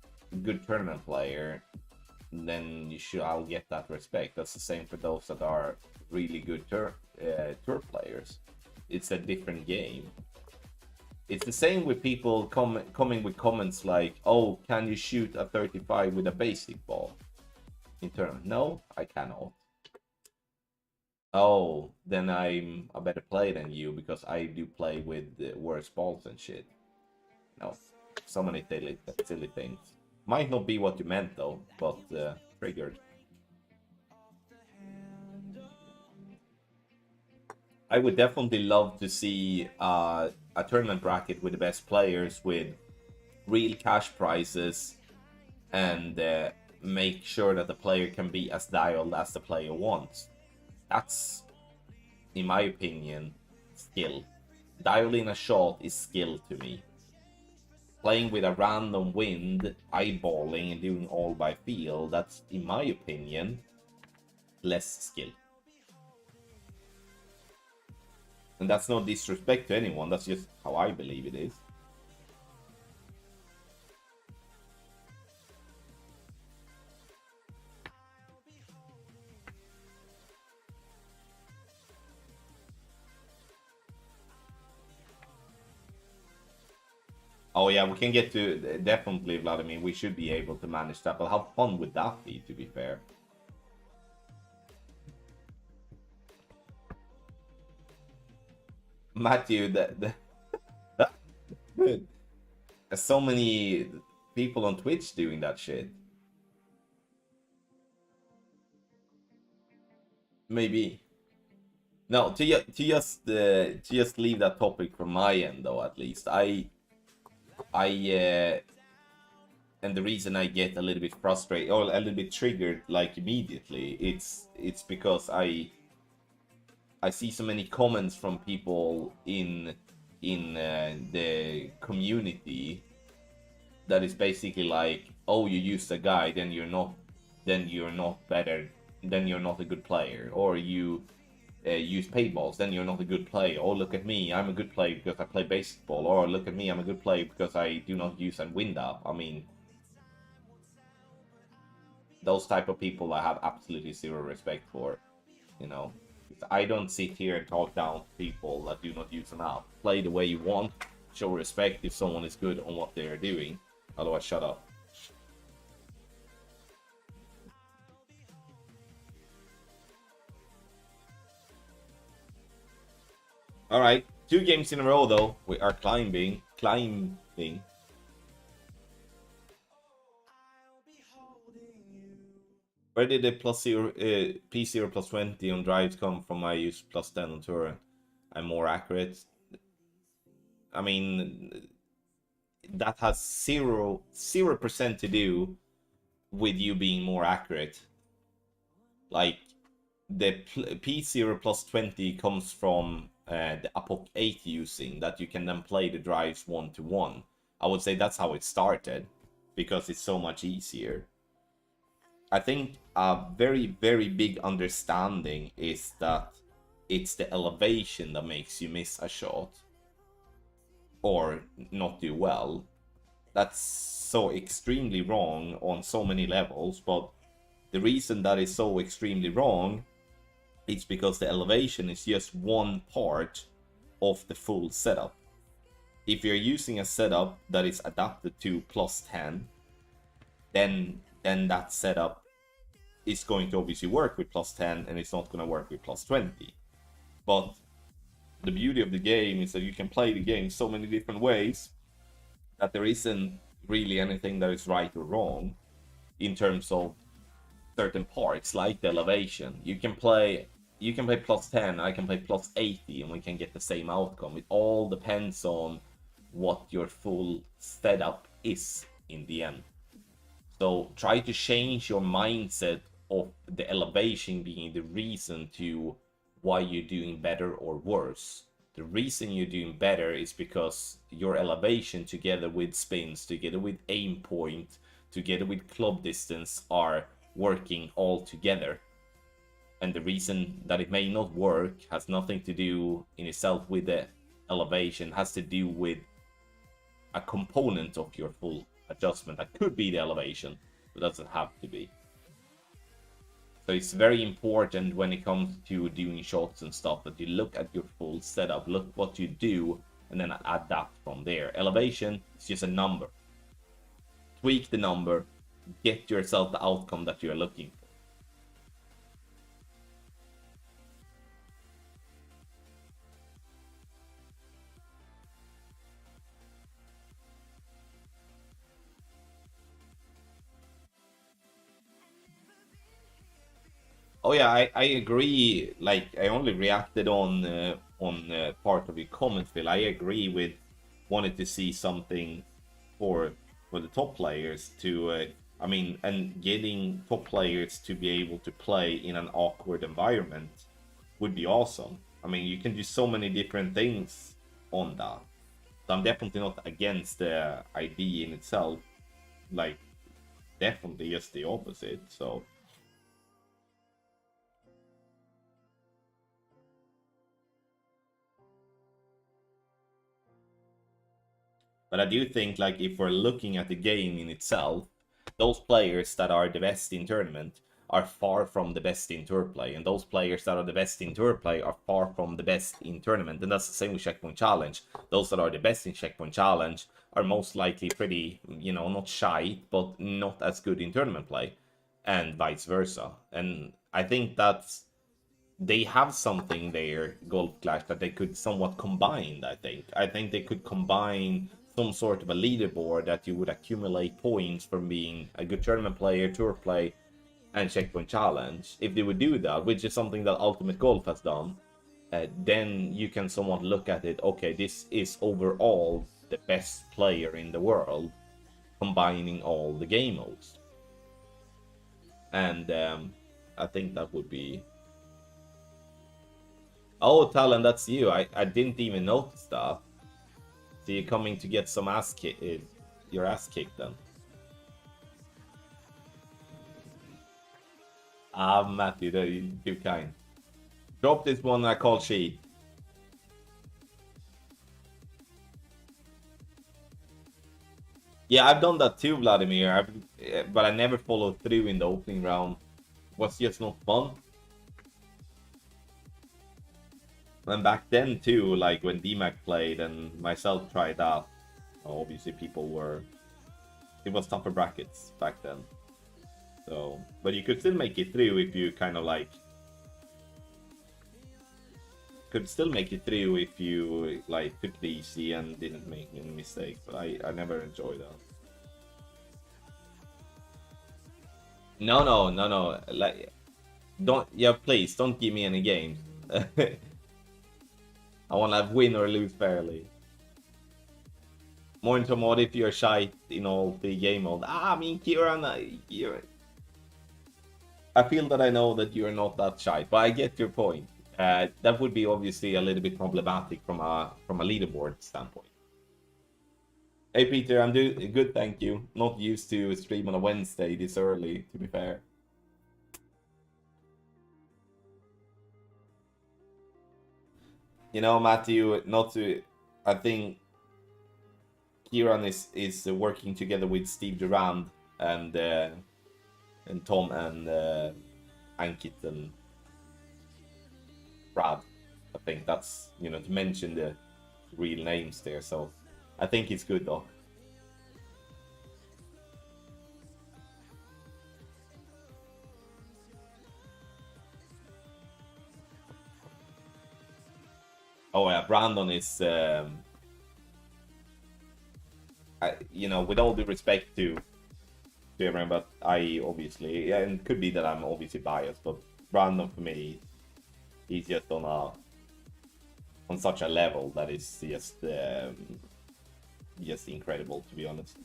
good tournament player, then I'll get that respect. That's the same for those that are really good tour players. It's a different game. It's the same with people coming with comments like, "Oh, can you shoot a 35 with a basic ball in tournament?" No, I cannot. Oh, then I'm a better player than you because I do play with worse balls and shit. No, so many silly things. Might not be what you meant though, but triggered. I would definitely love to see a tournament bracket with the best players with real cash prizes and make sure that the player can be as dialed as the player wants. That's, in my opinion, skill. Dialing a shot is skill to me. Playing with a random wind, eyeballing and doing all by feel, that's, in my opinion, less skill. And that's no disrespect to anyone, that's just how I believe it is. Oh yeah, we can get to, definitely, Vladimir, we should be able to manage that, but how fun would that be, to be fair? Matthew, there's so many people on Twitch doing that shit. Maybe. No, to just leave that topic from my end though, at least and the reason I get a little bit frustrated or a little bit triggered like immediately, it's because I see so many comments from people in the community that is basically like, oh, you used a guy, then you're not better, then you're not a good player, or you use paintballs, then you're not a good player. Oh, look at me, I'm a good player because I play baseball. Or look at me, I'm a good player because I do not use a wind up. I mean, those type of people I have absolutely zero respect for, you know. I don't sit here and talk down to people that do not use an app. Play the way you want, show respect if someone is good on what they're doing. Otherwise, shut up. Alright, 2 games in a row though. We are climbing. Where did the P0 plus 20 on drives come from? I use plus 10 on tour. I'm more accurate. I mean, that has 0% to do with you being more accurate. Like, the P0 plus 20 comes from the Apoc 8 using, that you can then play the drives 1-to-1. I would say that's how it started, because it's so much easier. I think a very, very big understanding is that it's the elevation that makes you miss a shot or not do well. That's so extremely wrong on so many levels, but the reason that is so extremely wrong is because the elevation is just one part of the full setup. If you're using a setup that is adapted to plus 10, then that setup is going to obviously work with plus 10 and it's not going to work with plus 20. But the beauty of the game is that you can play the game so many different ways that there isn't really anything that is right or wrong in terms of certain parts, like the elevation. You can play plus 10, I can play plus 80, and we can get the same outcome. It all depends on what your full setup is in the end. So try to change your mindset of the elevation being the reason to why you're doing better or worse. The reason you're doing better is because your elevation, together with spins, together with aim point, together with club distance, are working all together. And the reason that it may not work has nothing to do in itself with the elevation, it has to do with a component of your full adjustment. That could be the elevation, but doesn't have to be. So it's very important when it comes to doing shots and stuff that you look at your full setup, look what you do, and then adapt from there. Elevation is just a number. Tweak the number, get yourself the outcome that you're looking for. Oh yeah, I agree. Like, I only reacted on part of your comment, Phil. I agree with wanted to see something for the top players to, I mean, and getting top players to be able to play in an awkward environment would be awesome. I mean, you can do so many different things on that. So I'm definitely not against the idea in itself. Like, definitely just the opposite. So. But I do think, like, if we're looking at the game in itself, those players that are the best in tournament are far from the best in tour play, and those players that are the best in tour play are far from the best in tournament. And that's the same with Checkpoint Challenge. Those that are the best in Checkpoint Challenge are most likely pretty, you know, not shy, but not as good in tournament play, and vice versa. And I think that's, they have something there, Golf Clash, that they could somewhat combine. I think they could combine some sort of a leaderboard that you would accumulate points from being a good tournament player, tour play, and Checkpoint Challenge. If they would do that, which is something that Ultimate Golf has done, then you can somewhat look at it, okay, this is overall the best player in the world, combining all the game modes. And I think that would be... Oh, Talon, that's you. I didn't even notice that. So you're coming to get some your ass kicked then. Ah, Matthew, you're too kind. Drop this one I call cheat. Yeah, I've done that too, Vladimir. But I never followed through in the opening round. It was just not fun. And back then too, like when DMAC played and myself tried out, obviously people were... It was tougher brackets back then. So, but you could still make it through if you kind of like... Could still make it through if you like took it easy and didn't make any mistakes. But I never enjoyed that. No. Like, don't... Yeah, please, don't give me any games. I want to win or lose fairly. More into mod if you're shy in all the game mode. I mean, Kieran, I feel that I know that you're not that shy, but I get your point. That would be obviously a little bit problematic from a leaderboard standpoint. Hey Peter, I'm doing good, thank you. Not used to stream on a Wednesday this early, to be fair. You know, Matthew, not to. I think Kieran is working together with Steve Durand and Tom and Ankit and Brad. I think that's, you know, to mention the real names there. So I think it's good though. Oh yeah, Brandon is. You know, with all due respect to everyone, but I obviously, yeah, and it could be that I'm obviously biased, but Brandon for me, he's just on such a level that is just incredible, to be honest.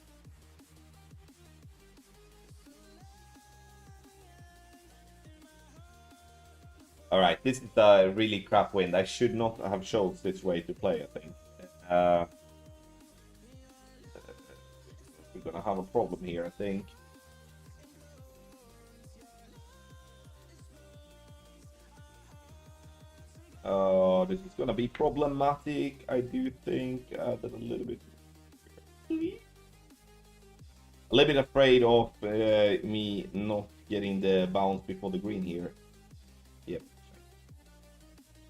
All right, this is a really crap wind. I should not have chose this way to play, I think. We're gonna have a problem here, I think. This is gonna be problematic, I do think. That a little bit afraid of me not getting the bounce before the green here. Yep.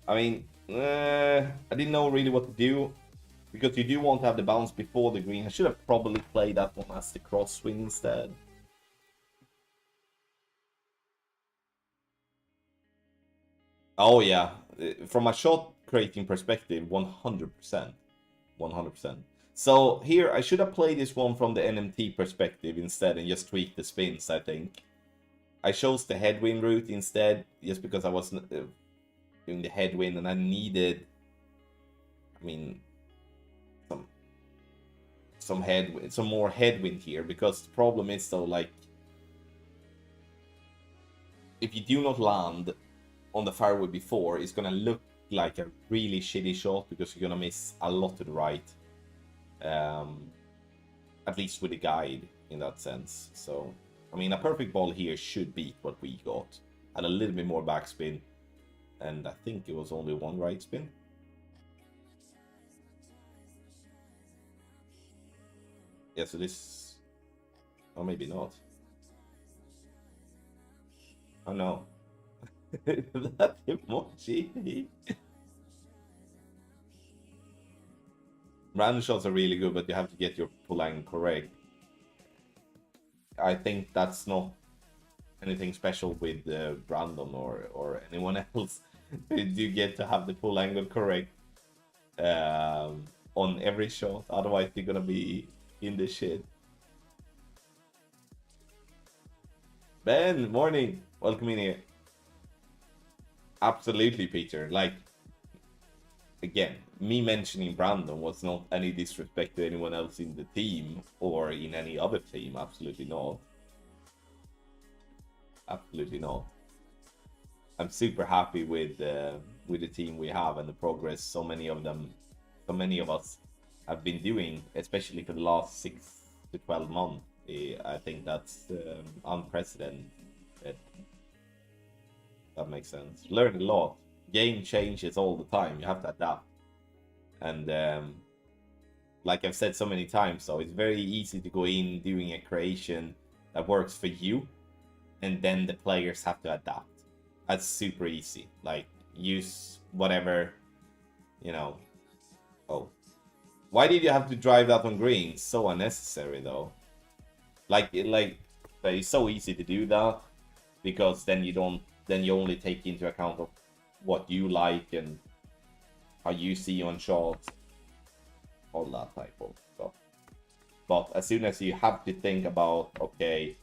I mean, I didn't know really what to do, because you do want to have the bounce before the green. I should have probably played that one as the crosswind instead. Oh yeah, from a shot creating perspective, 100%. 100%. So here, I should have played this one from the NMT perspective instead and just tweak the spins, I think. I chose the headwind route instead, just because I was doing the headwind and I needed, I mean, some more headwind here, because the problem is though, like, if you do not land on the fairway before, it's gonna look like a really shitty shot, because you're gonna miss a lot to the right. At least with the guide in that sense. So, I mean, a perfect ball here should beat what we got. Had a little bit more backspin, and I think it was only one right spin. Yeah, so this... or maybe not. Oh no. That emoji. Random shots are really good, but you have to get your pull angle correct. I think that's not anything special with Brandon or anyone else. You get to have the pull angle correct on every shot, otherwise you're gonna be in the shit. Ben, morning, welcome in here. Absolutely, Peter. Like, again, me mentioning Brandon was not any disrespect to anyone else in the team or in any other team. Absolutely not. Absolutely not. I'm super happy with the team we have and the progress so many of us have been doing, especially for the last 6 to 12 months. I think that's unprecedented. That makes sense. Learn a lot. Game changes all the time. You have to adapt. And like I've said so many times, so it's very easy to go in doing a creation that works for you, and then the players have to adapt. That's super easy. Like, use whatever, you know. Oh, why did you have to drive that on green? So unnecessary, though. Like it's so easy to do that, because then you only take into account of what you like and how you see on shots, all that type of stuff. But as soon as you have to think about, okay,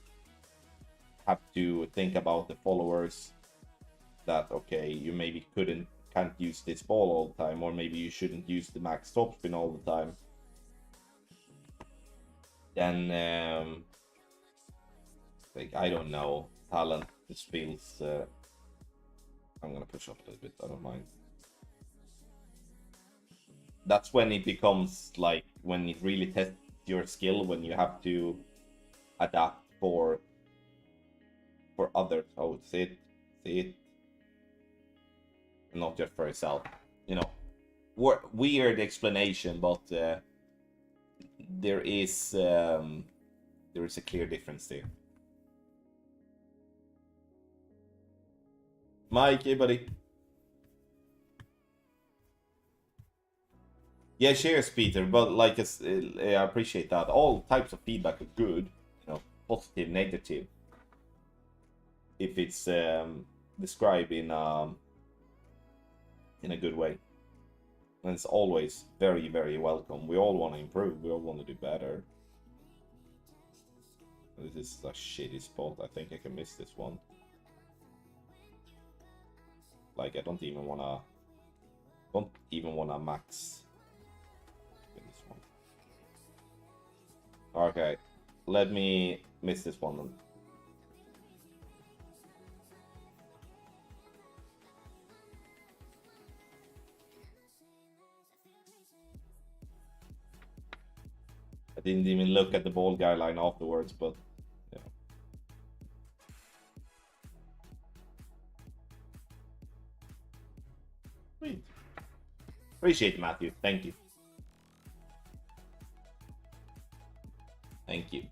have to think about the followers, that okay, you maybe can't use this ball all the time, or maybe you shouldn't use the max topspin all the time. then like I don't know, talent. This feels. I'm gonna push up a little bit. I don't mind. That's when it becomes like when it really tests your skill, when you have to adapt for others. Oh, see it, not just for yourself. You know, weird explanation, but there is a clear difference there. Mike, hey buddy. Yeah, cheers, Peter. But like, I appreciate that. All types of feedback are good. You know, positive, negative. If it's described in a good way, and it's always very, very welcome. We all want to improve. We all want to do better. This is a shitty spot. I think I can miss this one. Like, I don't even wanna max this one. Okay, let me miss this one then. I didn't even look at the ball guy line afterwards, but yeah. Sweet. Appreciate it, Matthew. Thank you. Thank you.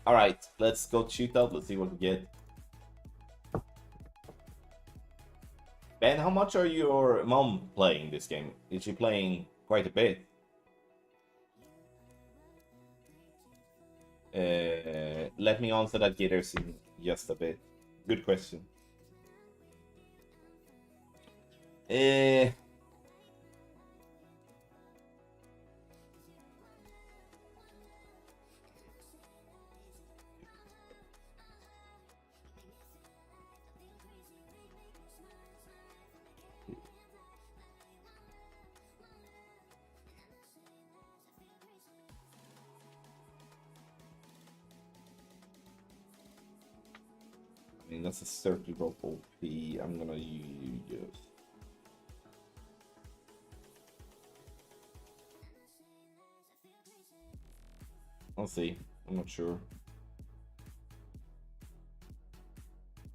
All right, let's go shootout. Let's see what we get. Ben, how much are your mom playing this game? Is she playing quite a bit? Let me answer that, Gitters, in just a bit. Good question. I mean, that's a circle rope OP. I'm gonna use. I'll see. I'm not sure.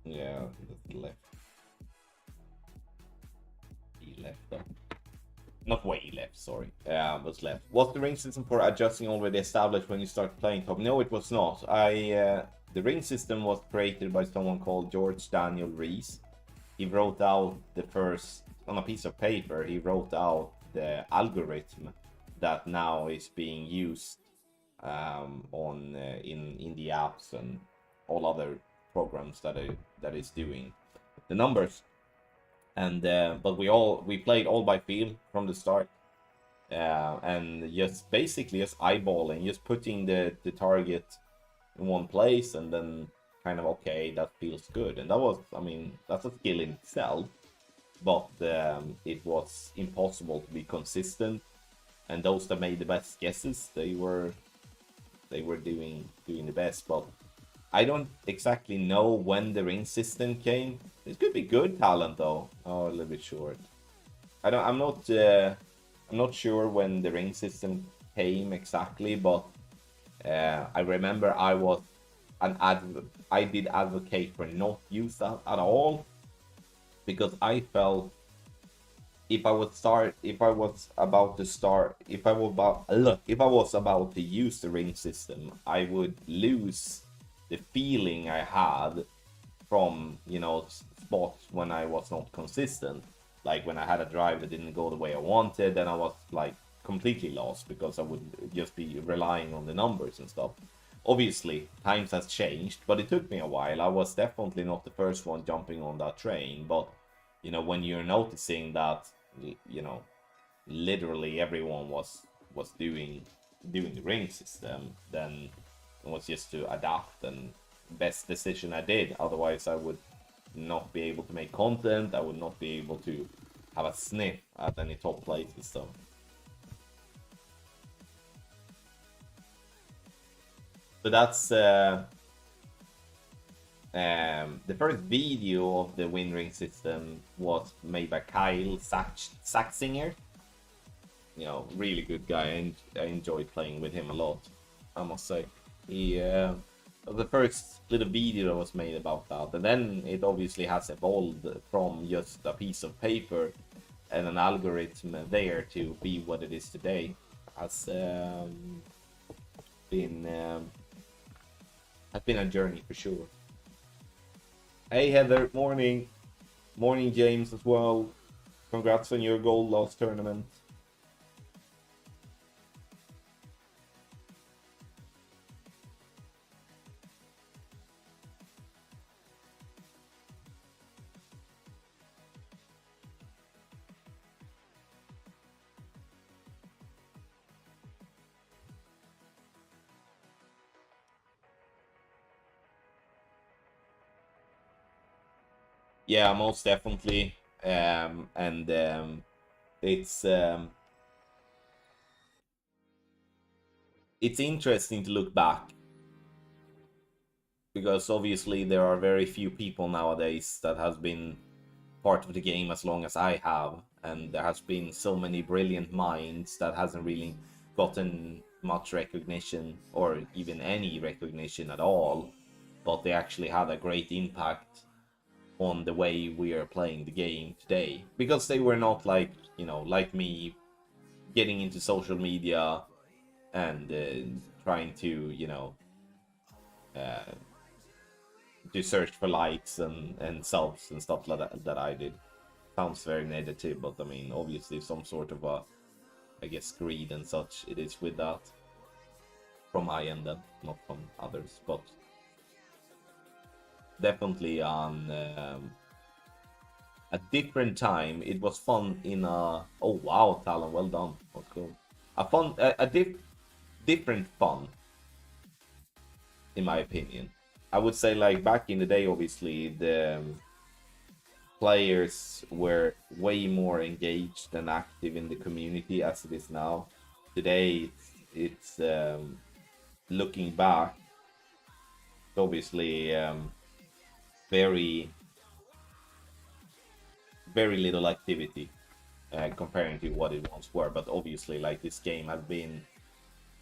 Yeah, that's left. He left though. Not way left, sorry. Was left. Was the ring system for adjusting already established when you start playing top? No, it was not. The ring system was created by someone called George Daniel Rees. He wrote out the first, on a piece of paper, he wrote out the algorithm that now is being used in the apps and all other programs that is doing the numbers. And but we played all by feel from the start, and just basically just eyeballing, just putting the target in one place, and then kind of, okay, that feels good. And that was, I mean, that's a skill in itself, but it was impossible to be consistent. And those that made the best guesses, they were doing the best. But I don't exactly know when the ring system came. It could be good talent though. Oh, a little bit short. I'm not sure when the ring system came exactly, but I remember I did advocate for not use that at all, because I felt if I was about to use the ring system, I would lose the feeling I had from, you know, spots when I was not consistent. Like when I had a drive that didn't go the way I wanted, then I was like completely lost, because I would just be relying on the numbers and stuff. Obviously, times has changed, but it took me a while. I was definitely not the first one jumping on that train, but you know, when you're noticing that, you know, literally everyone was doing the ring system, then it was just to adapt, and best decision I did. Otherwise, I would not be able to make content. I would not be able to have a sniff at any top places. So So that's the first video of the win ring system was made by Kyle Saxinger. You know, really good guy, and I enjoyed playing with him a lot, I must say. He the first little video that was made about that, and then it obviously has evolved from just a piece of paper and an algorithm there to be what it is today. Has been a journey for sure. Hey Heather, morning. Morning James as well. Congrats on your goal last tournament. Yeah, most definitely. It's interesting to look back, because obviously there are very few people nowadays that has been part of the game as long as I have, and there has been so many brilliant minds that hasn't really gotten much recognition or even any recognition at all, but they actually had a great impact on the way we are playing the game today, because they were not like, you know, like me, getting into social media and trying to, you know, to search for likes and subs and stuff like that I did. Sounds very negative, but I mean, obviously some sort of a, I guess, greed and such it is with that from my end, then, not from others, but definitely on a different time. It was fun in a, oh wow, Talon, well done, let's go. Different fun, in my opinion. I would say, like, back in the day, obviously the players were way more engaged and active in the community as it is now. Today it's looking back, obviously very little activity comparing to what it once were. But obviously, like, this game has been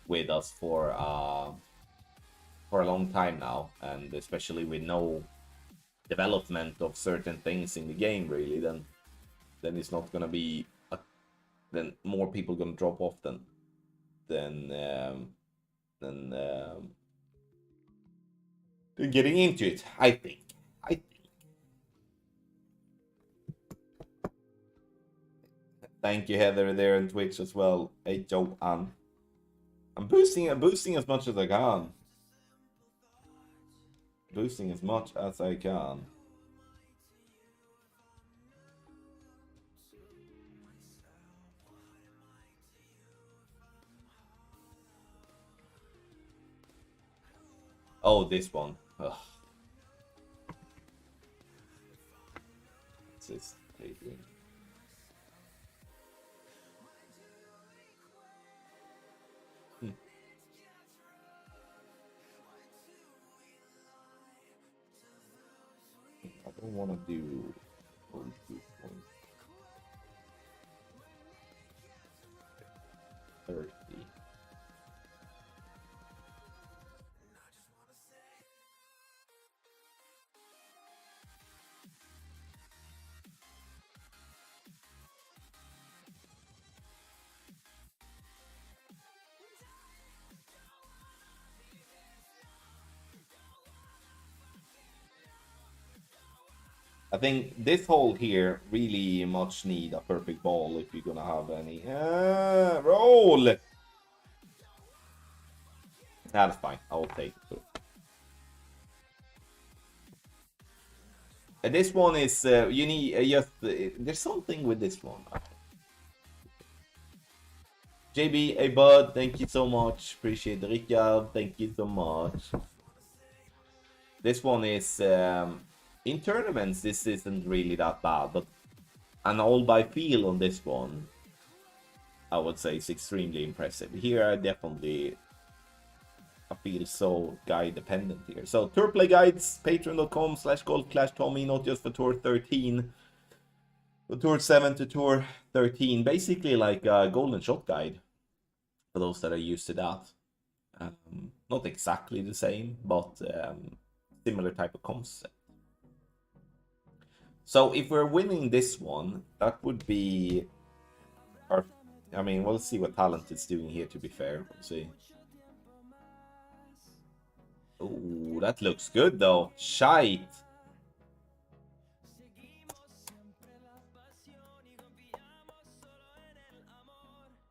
with us for a long time now, and especially with no development of certain things in the game, really, then it's not gonna be then more people gonna drop off than getting into it, I think. Thank you, Heather, there on Twitch as well. Hey, Joe, I'm boosting as much as I can. Boosting as much as I can. Oh, this one. Ugh. What's this? I don't want to do 30. I think this hole here really much need a perfect ball if you're gonna have any. Roll! That's fine, I'll take it. And this one is, you need, just, there's something with this one. JB, hey bud, thank you so much. Appreciate it. Richard, thank you so much. This one is, in tournaments, this isn't really that bad, but an all by feel on this one, I would say, is extremely impressive. Here I definitely I feel so guide dependent here. So tour play guides, patreon.com/golfclashtommy, not just for tour 13, but tour 7 to tour 13. Basically like a golden shot guide for those that are used to that. Not exactly the same, but similar type of concept. So if we're winning this one, that would be our. I mean, we'll see what talent is doing here. To be fair, we'll see. Oh, that looks good though. Shite.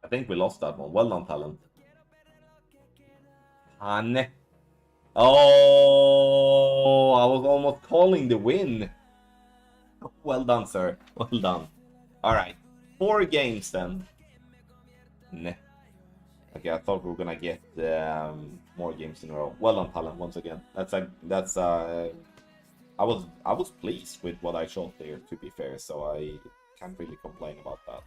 I think we lost that one. Well done, talent. Han. Oh, I was almost calling the win. Well done, sir. Well done. All right, 4 games then. Nah. Okay, I thought we were gonna get more games in a row. Well done, talent, once again. I was pleased with what I shot there, to be fair, so I can't really complain about that.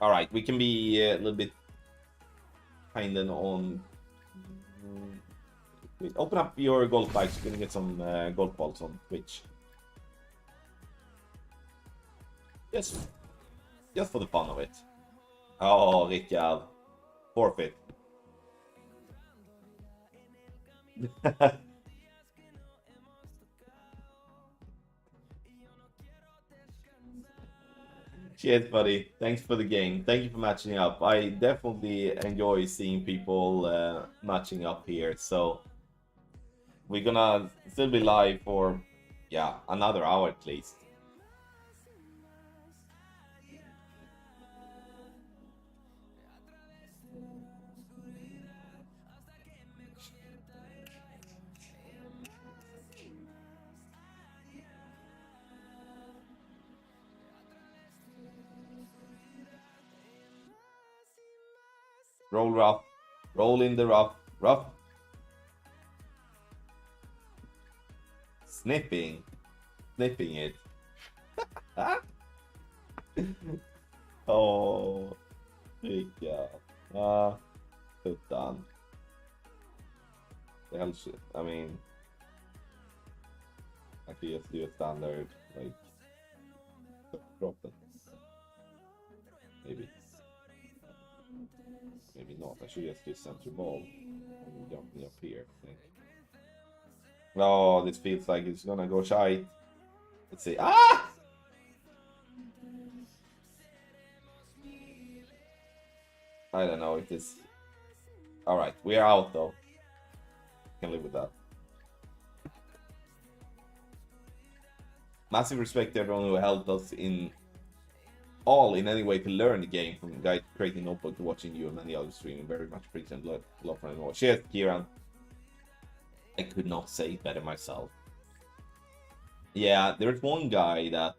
All right, we can be a little bit kind of on. Open up your golf bikes. You're gonna get some golf balls on Twitch. Yes, just for the fun of it. Oh, Rickard. Forfeit. Cheers, buddy. Thanks for the game. Thank you for matching up. I definitely enjoy seeing people matching up here. So we're gonna still be live for, yeah, another hour at least. Roll rough. Roll in the rough. Rough. Snipping. Snipping it. Oh. Yeah. Put done. The hell shit. I mean, I could just do a standard, like, drop it. Maybe. Maybe not. I should just do center ball and jump me up here, I think. Oh, this feels like it's gonna go shy. Let's see. Ah! I don't know if this. Alright, we're out though. Can live with that. Massive respect to everyone who helped us in any way to learn the game, from guide creating notebook to watching you and many other streaming. Very much appreciate and love for more. Cheers, Kieran. I could not say it better myself. Yeah, there's one guy that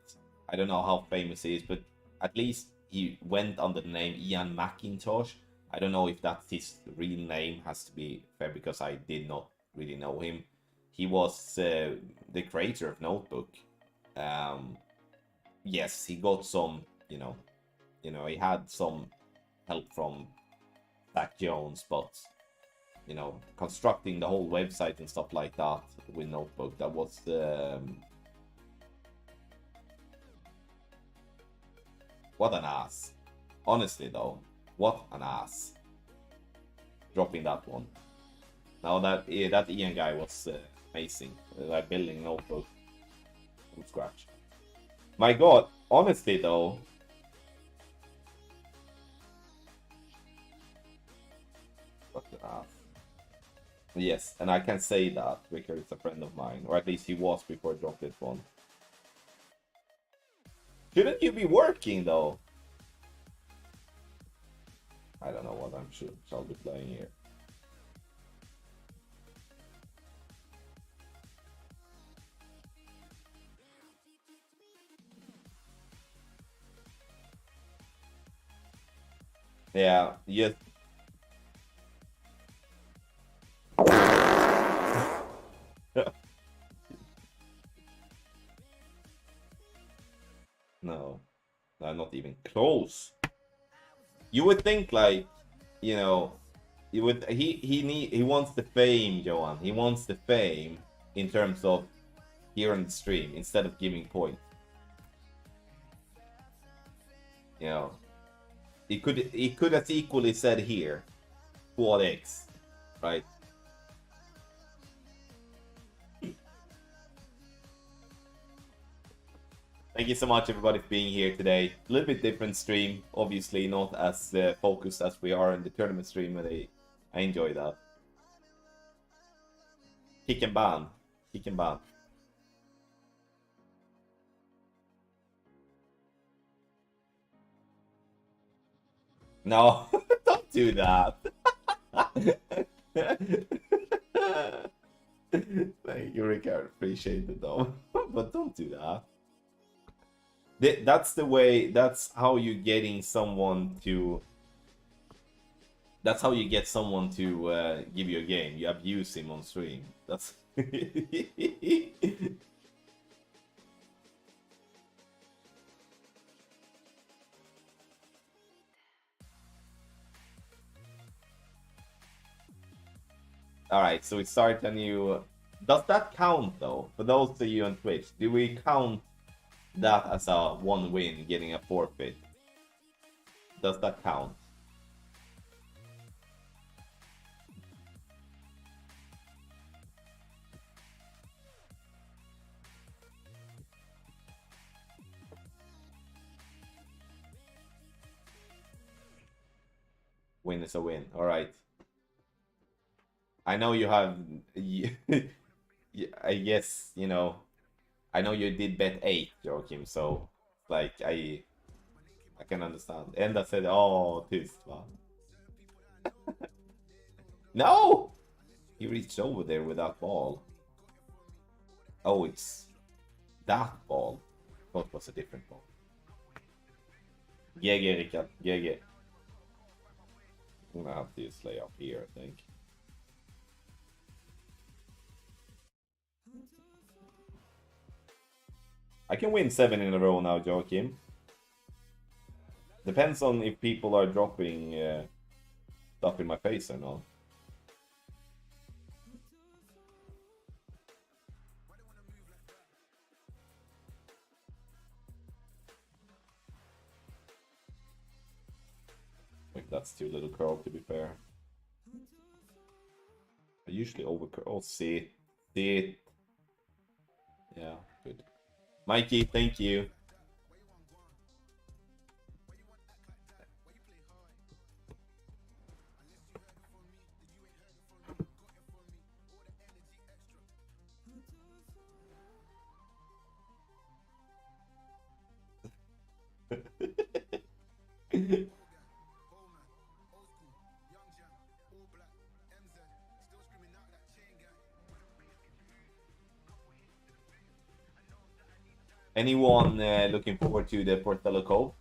I don't know how famous he is, but at least he went under the name Ian McIntosh. I don't know if that's his real name, has to be fair, because I did not really know him. He was the creator of Notebook. Yes, he got some, you know, he had some help from Zach Jones, but you know, constructing the whole website and stuff like that with Notebook, that was what an ass. Honestly though, what an ass. Dropping that one. Now that Ian guy was amazing. Like building Notebook from scratch. My god, honestly though. What an ass. Yes, and I can say that Rickard is a friend of mine, or at least he was before I dropped this one. Shouldn't you be working though? I don't know what shall be playing here. Yeah, yes. No. close. You would think, like, you know, he wants the fame, Johan. He wants the fame in terms of here on the stream instead of giving points. You know, he could have equally said here, Quad X, right? Thank you so much, everybody, for being here today. A little bit different stream, obviously not as focused as we are in the tournament stream, but I enjoy that. Kick and ban. Kick and ban. No, don't do that. Thank you, Rickard. Appreciate it, though. But don't do that. That's the way, that's how you're getting someone to... That's how you get someone to give you a game. You abuse him on stream. That's... Alright, so we start a new... Does that count, though? For those of you on Twitch, do we count that as a one win, getting a forfeit? Does that count? Win is a win. All right. I know you have... I guess, you know... I know you did bet 8, Joachim, so... Like, I can understand. Enda said, oh, tyst, va? No! He reached over there with that ball. Oh, it's... that ball. I thought it was a different ball. GG, Rickard. GG. I'm gonna have to just lay up here, I think. I can win 7 in a row now, Joachim. Depends on if people are dropping stuff in my face or not. Like, that's too little curl, to be fair. I usually overcurl. Oh, see it. See it. Yeah, good. Mikey, thank you. Anyone looking forward to the Portello Cove?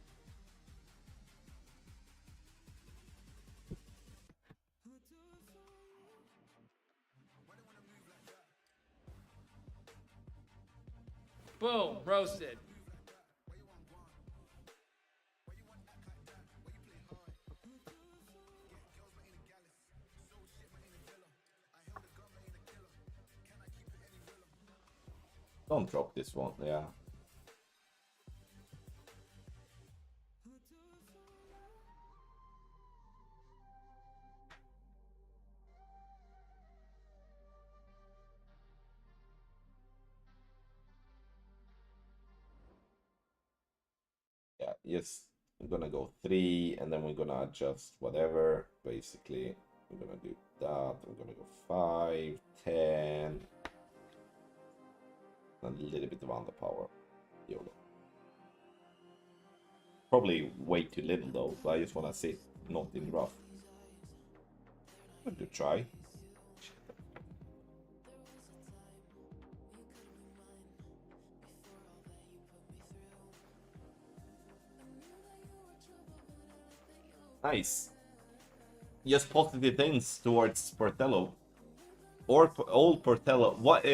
Boom, roasted. Don't drop this one, yeah. Yeah, yes, we're gonna go 3 and then we're gonna adjust whatever. Basically, we're gonna do that. We're gonna go 5, 10, and a little bit of underpower. YOLO. Probably way too little though, but I just wanna sit not in the rough. I'm gonna try. Nice. Just positive things towards Portello. Or old Portello. What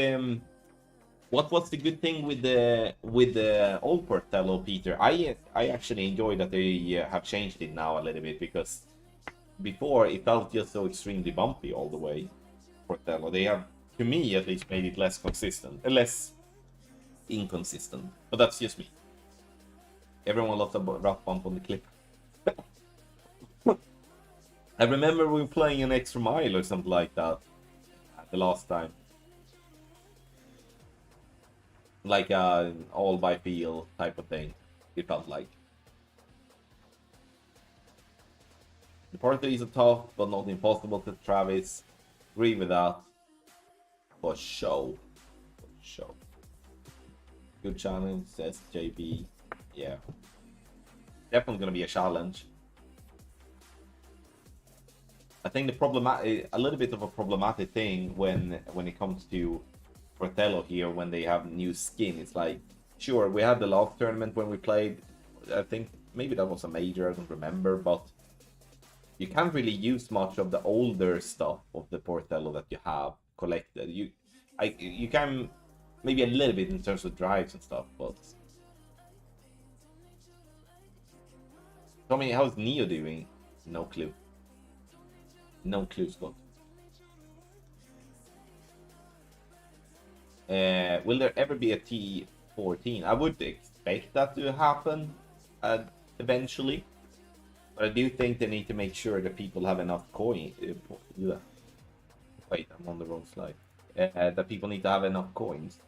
What was the good thing with the old Portello, Peter? I actually enjoy that they have changed it now a little bit, because before it felt just so extremely bumpy all the way. Portello, they have, to me at least, made it less consistent, less inconsistent. But that's just me. Everyone loves a rough bump on the clip. I remember we were playing an extra mile or something like that the last time. Like an all by feel type of thing, it felt like. The parties are tough, but not impossible to Travis. Agree with that. For show. For show. Good challenge, says JB. Yeah. Definitely gonna be a challenge. I think a little bit of a problematic thing when it comes to Fratello here, when they have new skin. It's like, sure, we had the last tournament when we played. I think maybe that was a major, I don't remember, but you can't really use much of the older stuff of the Portello that you have collected. You can maybe a little bit in terms of drives and stuff, but Tommy, how's Neo doing? No clue. No clue, Scott. Will there ever be a T14? I would expect that to happen eventually, but I do think they need to make sure that people have enough coin. Wait, I'm on the wrong slide. That people need to have enough coins.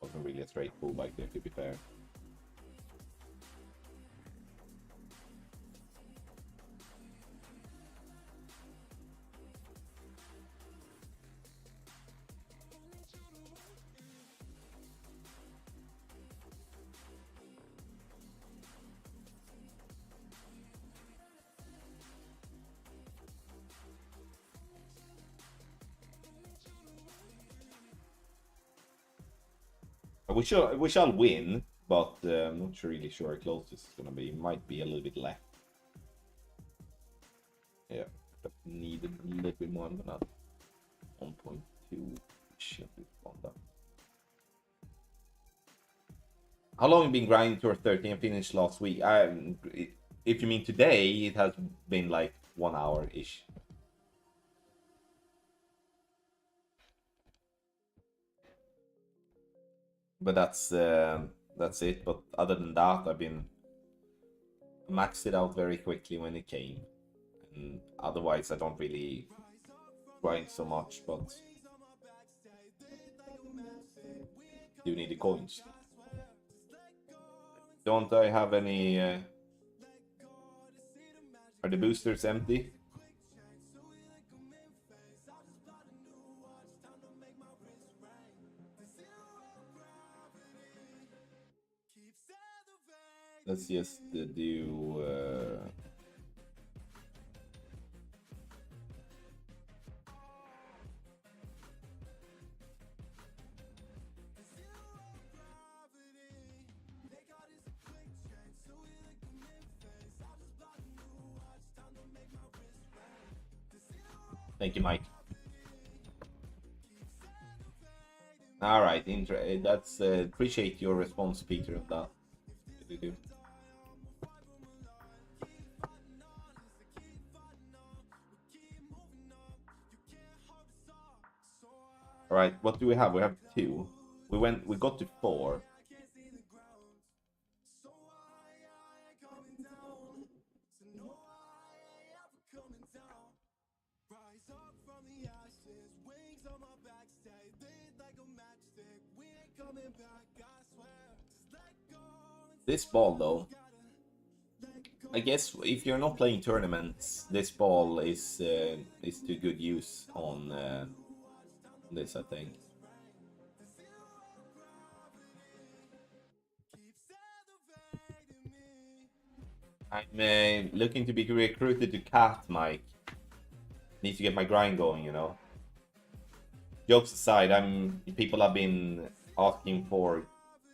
Wasn't really a straight pull bike there, to be fair. We shall win, but I'm not really sure how close this is gonna be. Might be a little bit left. Yeah, but needed a little bit more than that. 1.2 should be on that. How long have you been grinding towards 13 and finished last week? If you mean today, it has been like 1 hour ish. But that's it. But other than that, I've been maxed it out very quickly when it came, and otherwise I don't really grind so much. But do need the coins. Don't I have any? Are the boosters empty? Let's just do. Thank you, Mike. All right, that's appreciate your response, Peter, of that. Really do. All right, what do we have? We have 2. We got to 4. This ball, though, I guess if you're not playing tournaments, this ball is to good use on this, I think. I'm looking to be recruited to Cat, Mike. Need to get my grind going, you know. Jokes aside, people have been asking for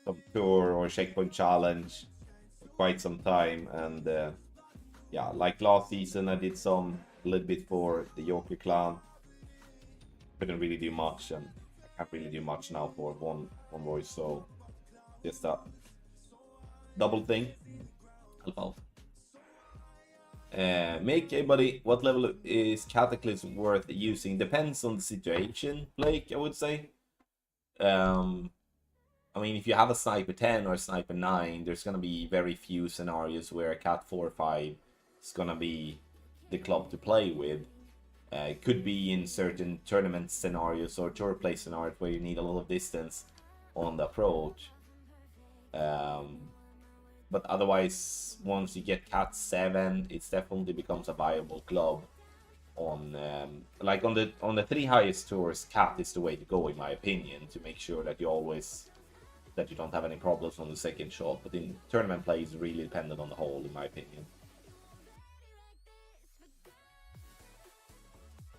some tour or checkpoint challenge for quite some time, and yeah, like last season I did a little bit for the Yorker clan. Couldn't really do much, and I can't really do much now for one voice, so just that double thing. Help out. Make a buddy, what level is Cataclysm worth using? Depends on the situation, Blake, I would say. I mean, if you have a Sniper 10 or a Sniper 9, there's going to be very few scenarios where a Cat 4 or 5 is going to be the club to play with. It could be in certain tournament scenarios or tour play scenarios where you need a lot of distance on the approach. But otherwise, once you get Cat 7, it definitely becomes a viable club. On like on the 3 highest tours, Cat is the way to go in my opinion, to make sure that you don't have any problems on the second shot. But in tournament play is really dependent on the whole, in my opinion.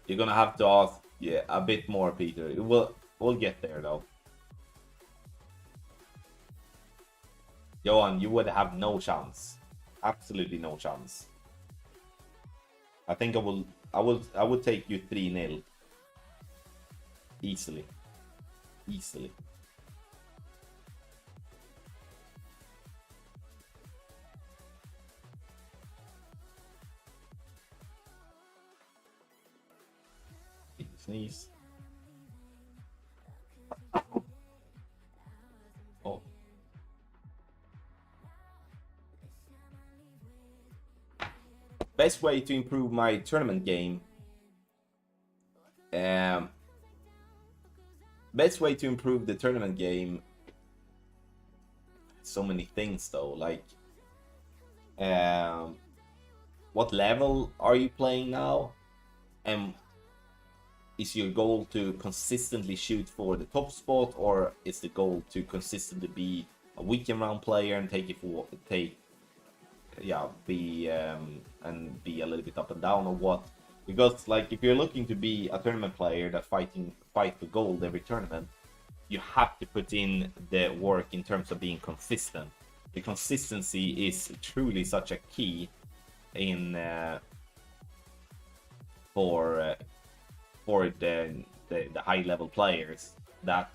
You're gonna have to ask, yeah, a bit more, Peter. We'll get there though. Johan, you would have no chance. Absolutely no chance. I think I would take you 3-0. Easily. Easily. Sneeze. Oh. Best way to improve my tournament game. Best way to improve the tournament game. So many things though. Like, what level are you playing now? And is your goal to consistently shoot for the top spot, or is the goal to consistently be a weekend round player and be a little bit up and down, or what? Because like, if you're looking to be a tournament player that fight for gold every tournament, you have to put in the work in terms of being consistent. The consistency is truly such a key in for the high level players. That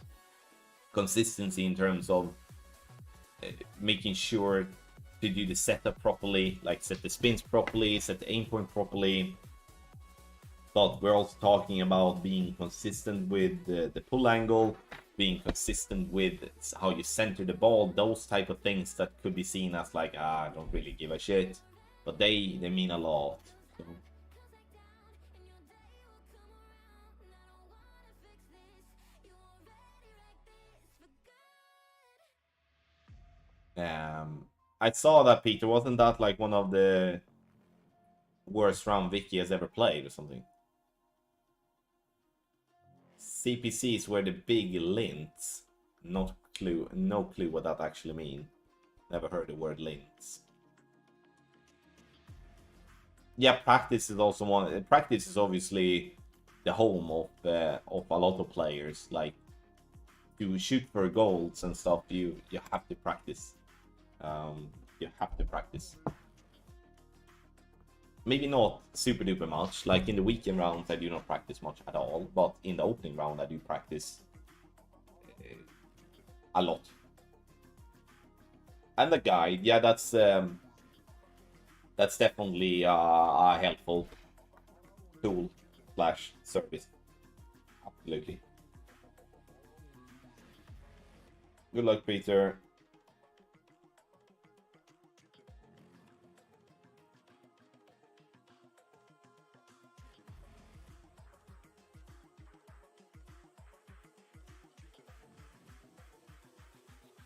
consistency in terms of making sure to do the setup properly, like set the spins properly, set the aim point properly. But we're also talking about being consistent with the pull angle, being consistent with how you center the ball, those type of things that could be seen as like, I don't really give a shit, but they mean a lot. So. I saw that, Peter. Wasn't that like one of the worst round Vicky has ever played or something? CPCs were the big lints. No clue what that actually means. Never heard the word lints. Yeah, practice is also one. Practice is obviously the home of a lot of players. Like, to shoot for goals and stuff, you have to practice. You have to practice. Maybe not super duper much. Like in the weekend rounds, I do not practice much at all. But in the opening round, I do practice a lot. And the guide, yeah, that's definitely a helpful tool / service. Absolutely. Good luck, Peter.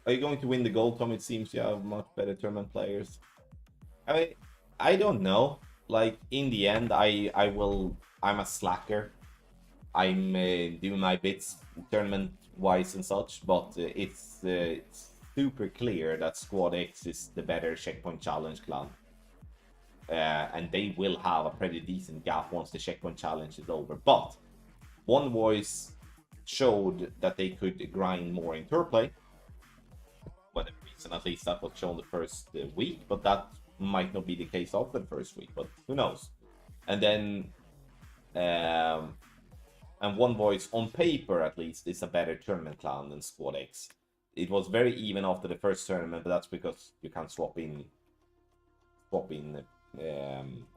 Are you going to win the gold, Tom? It seems you have much better tournament players. I mean, I don't know. Like, in the end, I'm a slacker. I'm doing my bits tournament-wise and such, but it's super clear that Squad X is the better checkpoint challenge clan. And they will have a pretty decent gap once the checkpoint challenge is over. But One Voice showed that they could grind more in tour play. Whatever reason, at least that was shown the first week, but that might not be the case after the first week, but who knows? And then, and One Voice, on paper at least, is a better tournament clan than Squad X. It was very even after the first tournament, but that's because you can swap in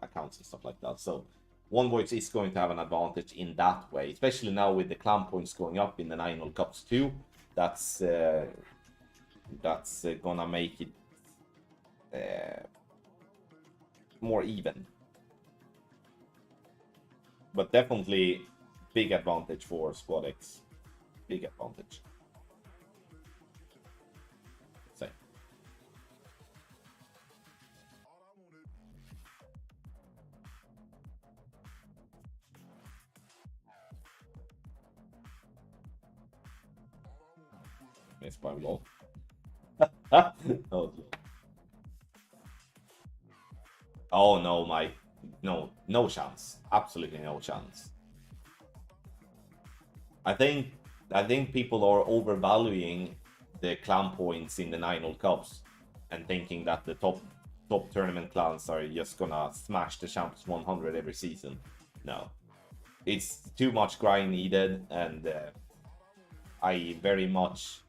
accounts and stuff like that. So One Voice is going to have an advantage in that way, especially now with the clan points going up in the 9 World Cups too. That's gonna make it more even. But definitely big advantage for Squad X. Big advantage. Say. Missed by a lot. Oh no, Mike. No chance. Absolutely no chance. I think people are overvaluing the clan points in the 9 World Cups and thinking that the top tournament clans are just gonna smash the Champions 100 every season. No. It's too much grind needed, and I very much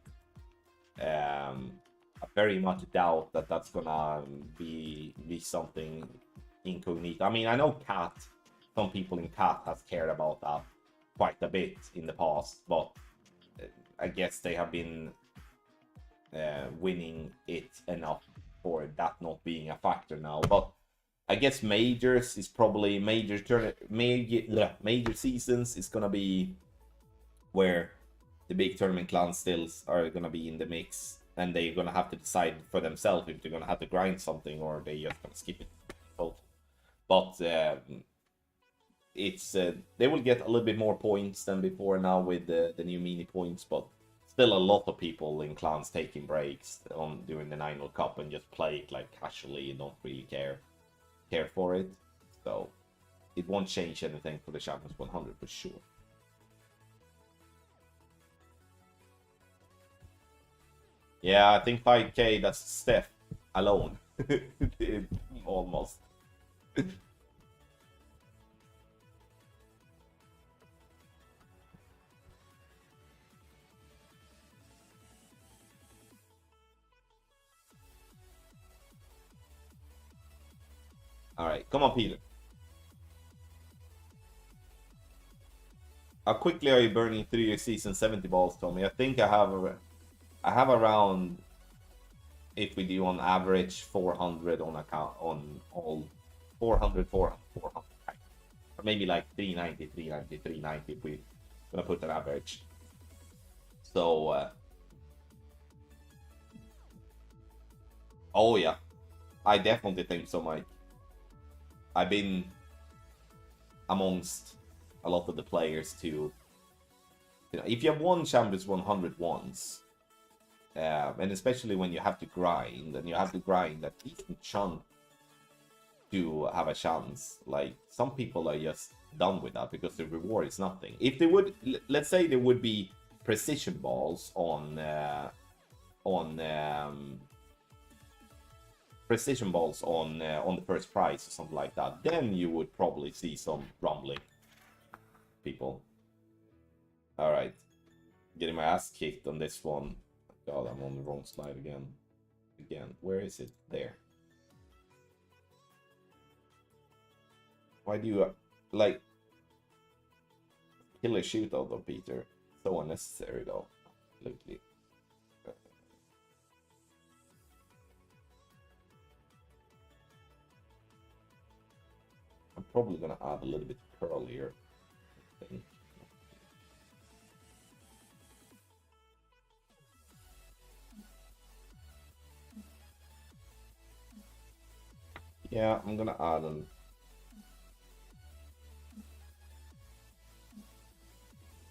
doubt that that's gonna be something incognito. I mean, I know some people in Cat has cared about that quite a bit in the past, but I guess they have been winning it enough for that not being a factor now. But I guess majors is probably major seasons is gonna be where the big tournament clans still are gonna be in the mix, and they're gonna have to decide for themselves if they're gonna have to grind something or they just gonna skip it. But it's they will get a little bit more points than before now with the new mini points, but still a lot of people in clans taking breaks during the 9 World Cup and just play it like casually and don't really care for it. So it won't change anything for the Champions 100 for sure. Yeah, I think 5k, that's Steph alone. Almost. All right, come on, Peter. How quickly are you burning through your season 70 balls, Tommy? I think I have around, if we do on average 400 on account on all 400, or maybe like 390 if we're gonna put an average. So oh yeah, I definitely think so, Mike. I've been amongst a lot of the players too. You know, if you have won Champions 100 once, and especially when you have to grind, and you have to grind a decent chunk to have a chance, like some people are just done with that because the reward is nothing. If they would, let's say there would be precision balls on the first prize or something like that, then you would probably see some rumbling people. All right, getting my ass kicked on this one. God, I'm on the wrong slide again. Where is it? There. Why do you like killer shootout though, Peter? So unnecessary though. Absolutely. I'm probably gonna add a little bit of curl here. I think. Yeah, I'm gonna add an.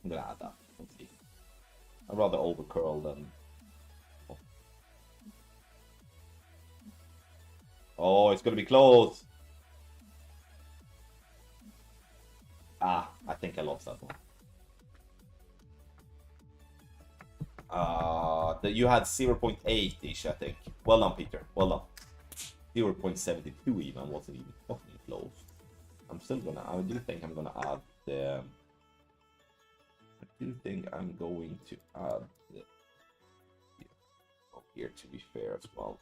I'm gonna add that. Let's see. I'd rather over curl than. Oh, it's gonna be close. Ah, I think I lost that one. You had 0.8-ish, I think. Well done, Peter. Well done. 0.72 even wasn't even fucking close. I do think I'm gonna add the... I do think I'm going to add the... here to be fair as well.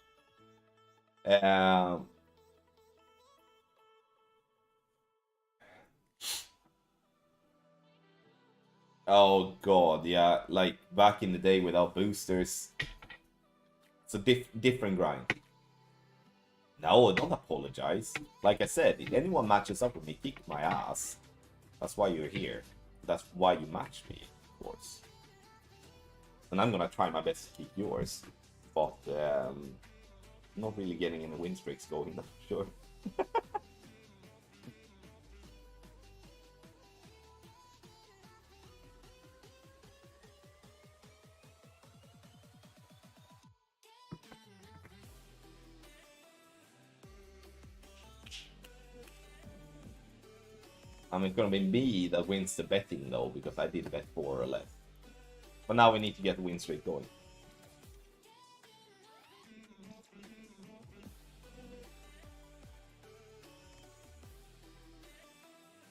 Oh god, yeah, like back in the day without boosters, it's a different grind. No, don't apologize. Like I said, if anyone matches up with me, kick my ass. That's why you're here. That's why you match me, of course. And I'm gonna try my best to kick yours. But, not really getting any win streaks going, that's for sure. I mean, it's gonna be me that wins the betting though, because I did bet 4 or less. But now we need to get the win streak going.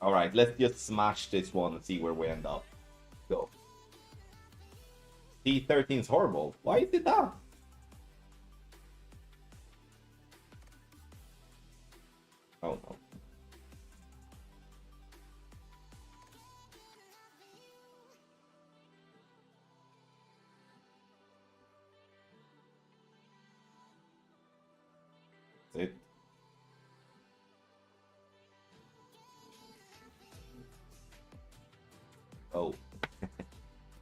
Alright, let's just smash this one and see where we end up. Go. T13 is horrible. Why is it that? Oh no. That's it. Oh.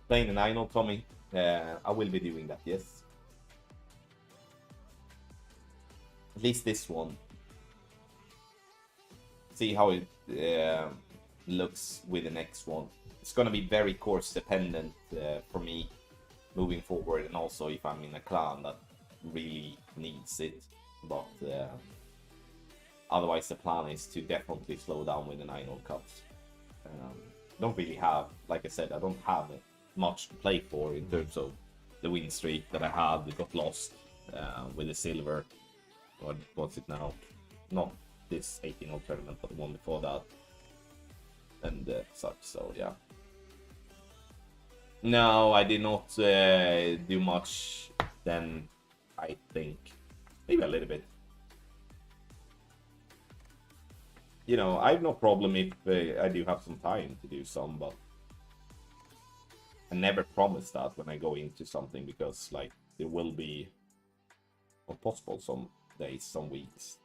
Playing the 9-0, Tommy. I will be doing that, yes. At least this one. See how it looks with the next one. It's gonna be very course dependent for me moving forward, and also if I'm in a clan that really needs it. But otherwise the plan is to definitely slow down with the 9-0 cups. Don't really have, like I said, I don't have much to play for in terms of the win streak that I had. It got lost with the silver. What's it now? Not this 18-hole tournament, but the one before that. And such, so yeah. No, I did not do much then, I think. Maybe a little bit. You know, I have no problem if I do have some time to do some, but I never promise that when I go into something, because like there will be, or possible some days, some weeks.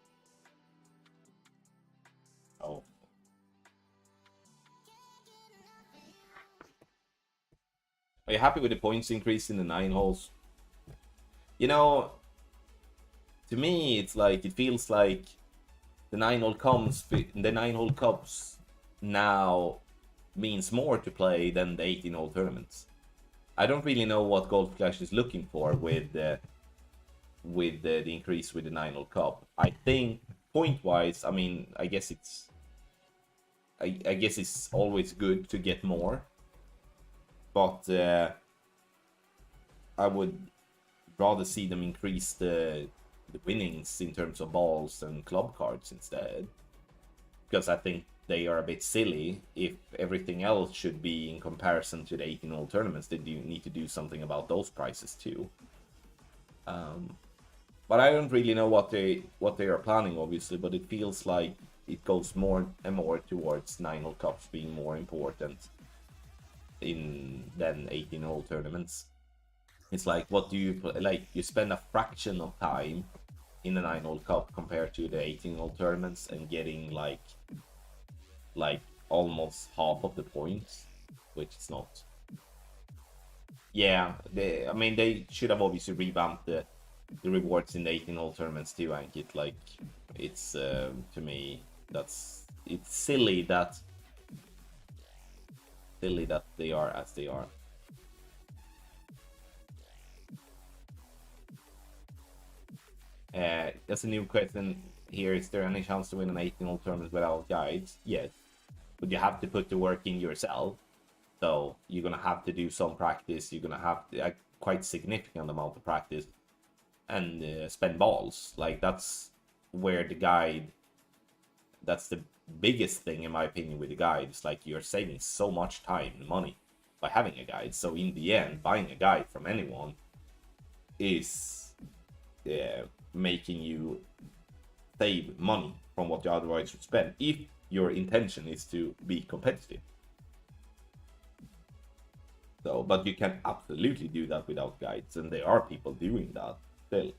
Oh. Are you happy with the points increase in the 9 holes? You know, to me, it's like, it feels like the 9-hole cups now means more to play than the 18-hole tournaments. I don't really know what Gold Clash is looking for with the increase with the 9-hole cup. I think point-wise, I mean, I guess it's always good to get more, but I would rather see them increase the winnings in terms of balls and club cards instead, because I think they are a bit silly. If everything else should be in comparison to the 18-hole tournaments, they do need to do something about those prices too. But I don't really know what they are planning, obviously, but it feels like it goes more and more towards 9-hole cups being more important than 18-hole tournaments. It's like, what do you play? Like, you spend a fraction of time in the 9-hole cup compared to the 18-hole tournaments and getting like almost half of the points, which is not. Yeah, I mean, they should have obviously revamped the rewards in the 18-hole tournaments too, Ankit. Like, it's to me, it's silly that they are as they are. That's a new question here. Is there any chance to win an 18-hole tournament without guides? Yes, but you have to put the work in yourself. So you're gonna have to do some practice. You're gonna have a quite significant amount of practice and spend balls. Like, that's where the guide, that's the biggest thing in my opinion with the guide. It's like you're saving so much time and money by having a guide. So in the end, buying a guide from anyone is making you save money from what you otherwise would spend if your intention is to be competitive. So, but you can absolutely do that without guides, and there are people doing that still.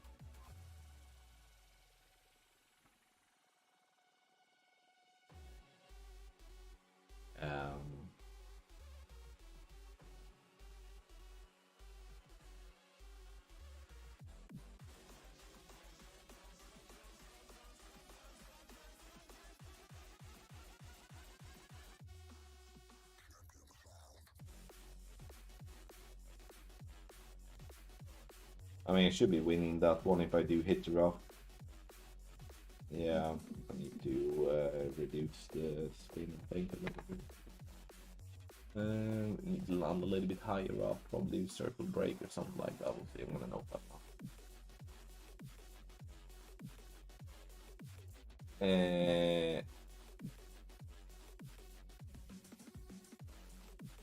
I mean, I should be winning that one if I do hit the rock. Yeah, I need to reduce the spin, I think, a little bit. Need to land a little bit higher up, probably circle break or something like that. We'll see. I'm gonna know that one.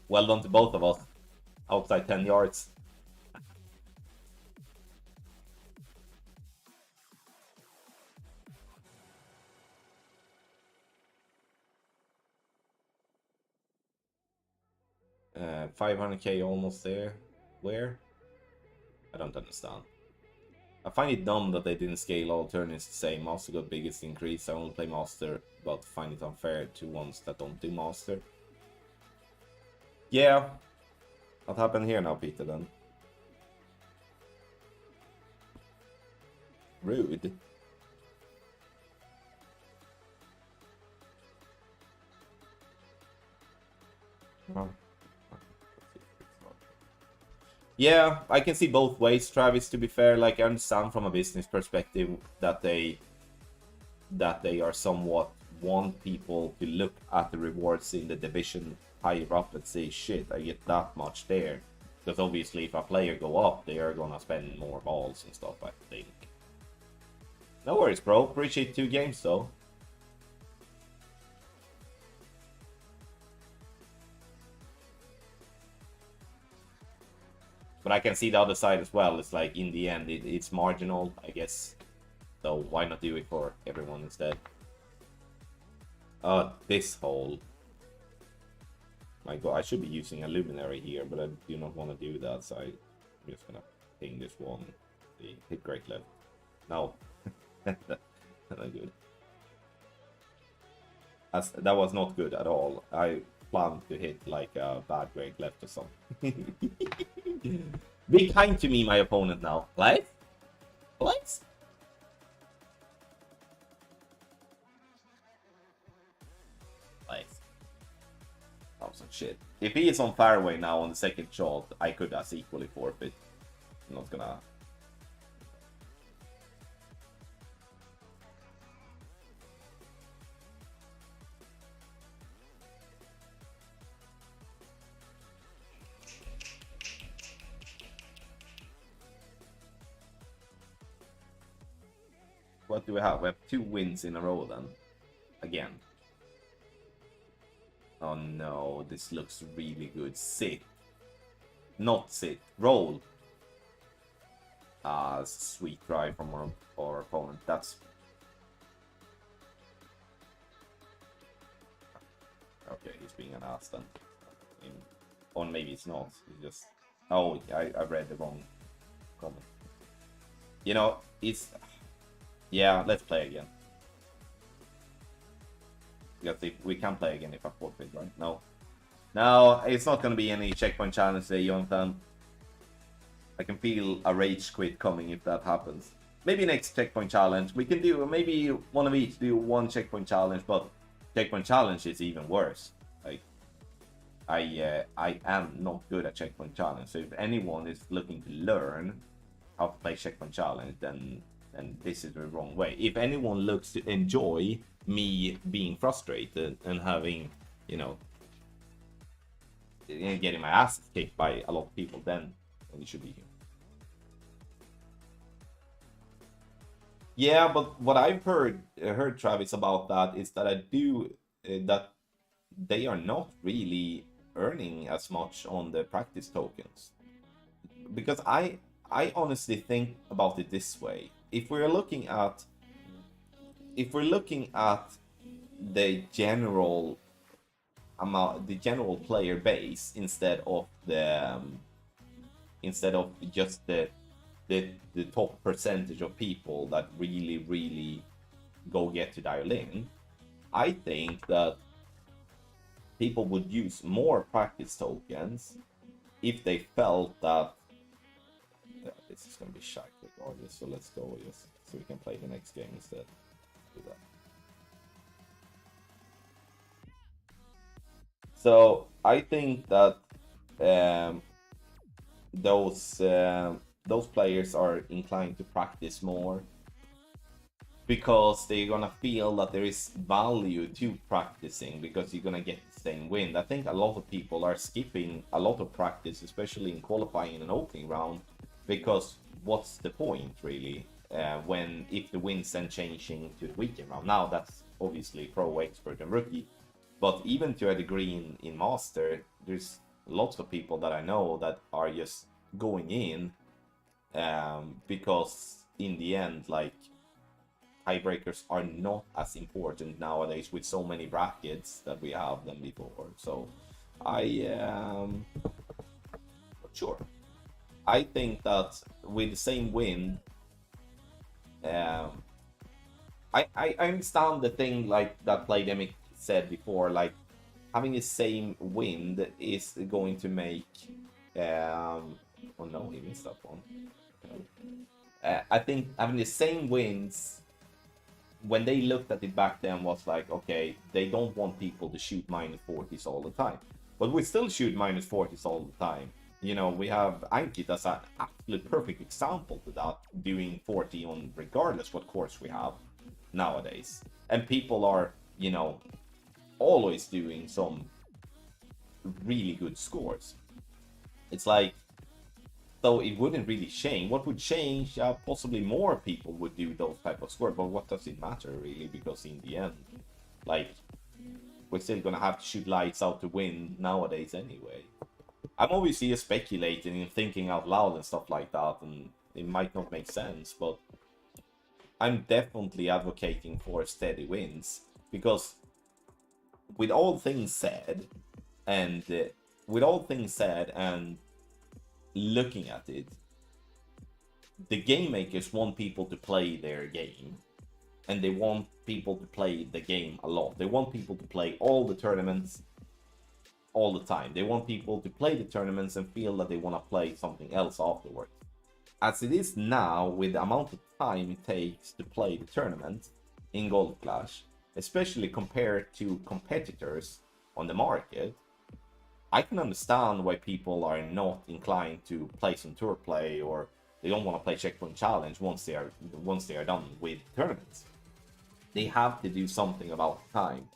Well done to both of us. Outside 10 yards. Uh, 500k almost there. Where? I don't understand. I find it dumb that they didn't scale all tournaments the same. Master got biggest increase. I only play Master, but find it unfair to ones that don't do Master. Yeah. What happened here now, Peter, then? Rude. Oh. Yeah, I can see both ways, Travis, to be fair. Like, I understand from a business perspective that they are somewhat want people to look at the rewards in the division higher up and say, shit, I get that much there. Because obviously if a player go up, they are gonna spend more balls and stuff, I think. No worries, bro. Appreciate 2 games, though. But I can see the other side as well. It's like, in the end, it's marginal, I guess. So why not do it for everyone instead? This hole. My god, I should be using a luminary here, but I do not want to do that, so I'm just gonna ping this one. The hit great left. No. That's not good. That was not good at all. I planned to hit like a bad great left or something. Be kind to me, my opponent now. Right? What? Nice. Oh, some shit. If he is on fairway now on the second shot, I could as equally forfeit. I'm not gonna. What do we have? We have 2 wins in a row then. Again. Oh no, this looks really good. Sit. Not sit. Roll. Ah, sweet try from our opponent. That's... Okay, he's being an ass then. Or maybe it's not. He's just... Oh, I read the wrong comment. You know, it's... Yeah, let's play again. Because if we can play again if I forfeit, right? No. No, it's not going to be any checkpoint challenge today, Jonathan. I can feel a rage quit coming if that happens. Maybe next checkpoint challenge. We can do, maybe one of each do 1 checkpoint challenge, but checkpoint challenge is even worse. Like, I am not good at checkpoint challenge. So if anyone is looking to learn how to play checkpoint challenge, then this is the wrong way. If anyone looks to enjoy me being frustrated and having, you know, getting my ass kicked by a lot of people, then you should be here. Yeah, but what I've heard Travis about that is that I do that they are not really earning as much on the practice tokens, because I honestly think about it this way. If we're looking at the general the general player base instead of just the top percentage of people that really go get to dial in, I think that people would use more practice tokens if they felt that this is going to be shy regardless. So let's go just so we can play the next game instead. Do that. So I think that um, those those players are inclined to practice more because they're gonna feel that there is value to practicing because you're gonna get the same win. I think a lot of people are skipping a lot of practice, especially in qualifying and opening round, because what's the point really when if the win's then changing to the weekend round? Now that's obviously pro, expert, and rookie, but even to a degree in master, there's lots of people that I know that are just going in because in the end, like, tiebreakers are not as important nowadays with so many brackets that we have than before. So I am not sure. I think that with the same win, um, I understand the thing like that Playdemic said before, like having the same wind is going to make oh no, he missed that one. I think having the same wins when they looked at it back then was like, okay, they don't want people to shoot minus 40s all the time, but we still shoot minus 40s all the time. You know, we have Ankit as an absolute perfect example to that, doing 40 on regardless what course we have nowadays, and people are, you know, always doing some really good scores. It's like, so it wouldn't really change. What would change? Possibly more people would do those type of scores, but what does it matter really? Because in the end, like, we're still gonna have to shoot lights out to win nowadays anyway. I'm obviously just speculating and thinking out loud and stuff like that, and it might not make sense, but I'm definitely advocating for steady wins because with all things said, and with all things said and looking at it, the game makers want people to play their game, and they want people to play the game a lot. They want people to play all the tournaments all the time. They want people to play the tournaments and feel that they want to play something else afterwards. As it is now, with the amount of time it takes to play the tournament in Gold Clash, especially compared to competitors on the market, I can understand why people are not inclined to play some tour play, or they don't want to play Checkpoint Challenge once they are done with tournaments. They have to do something about time.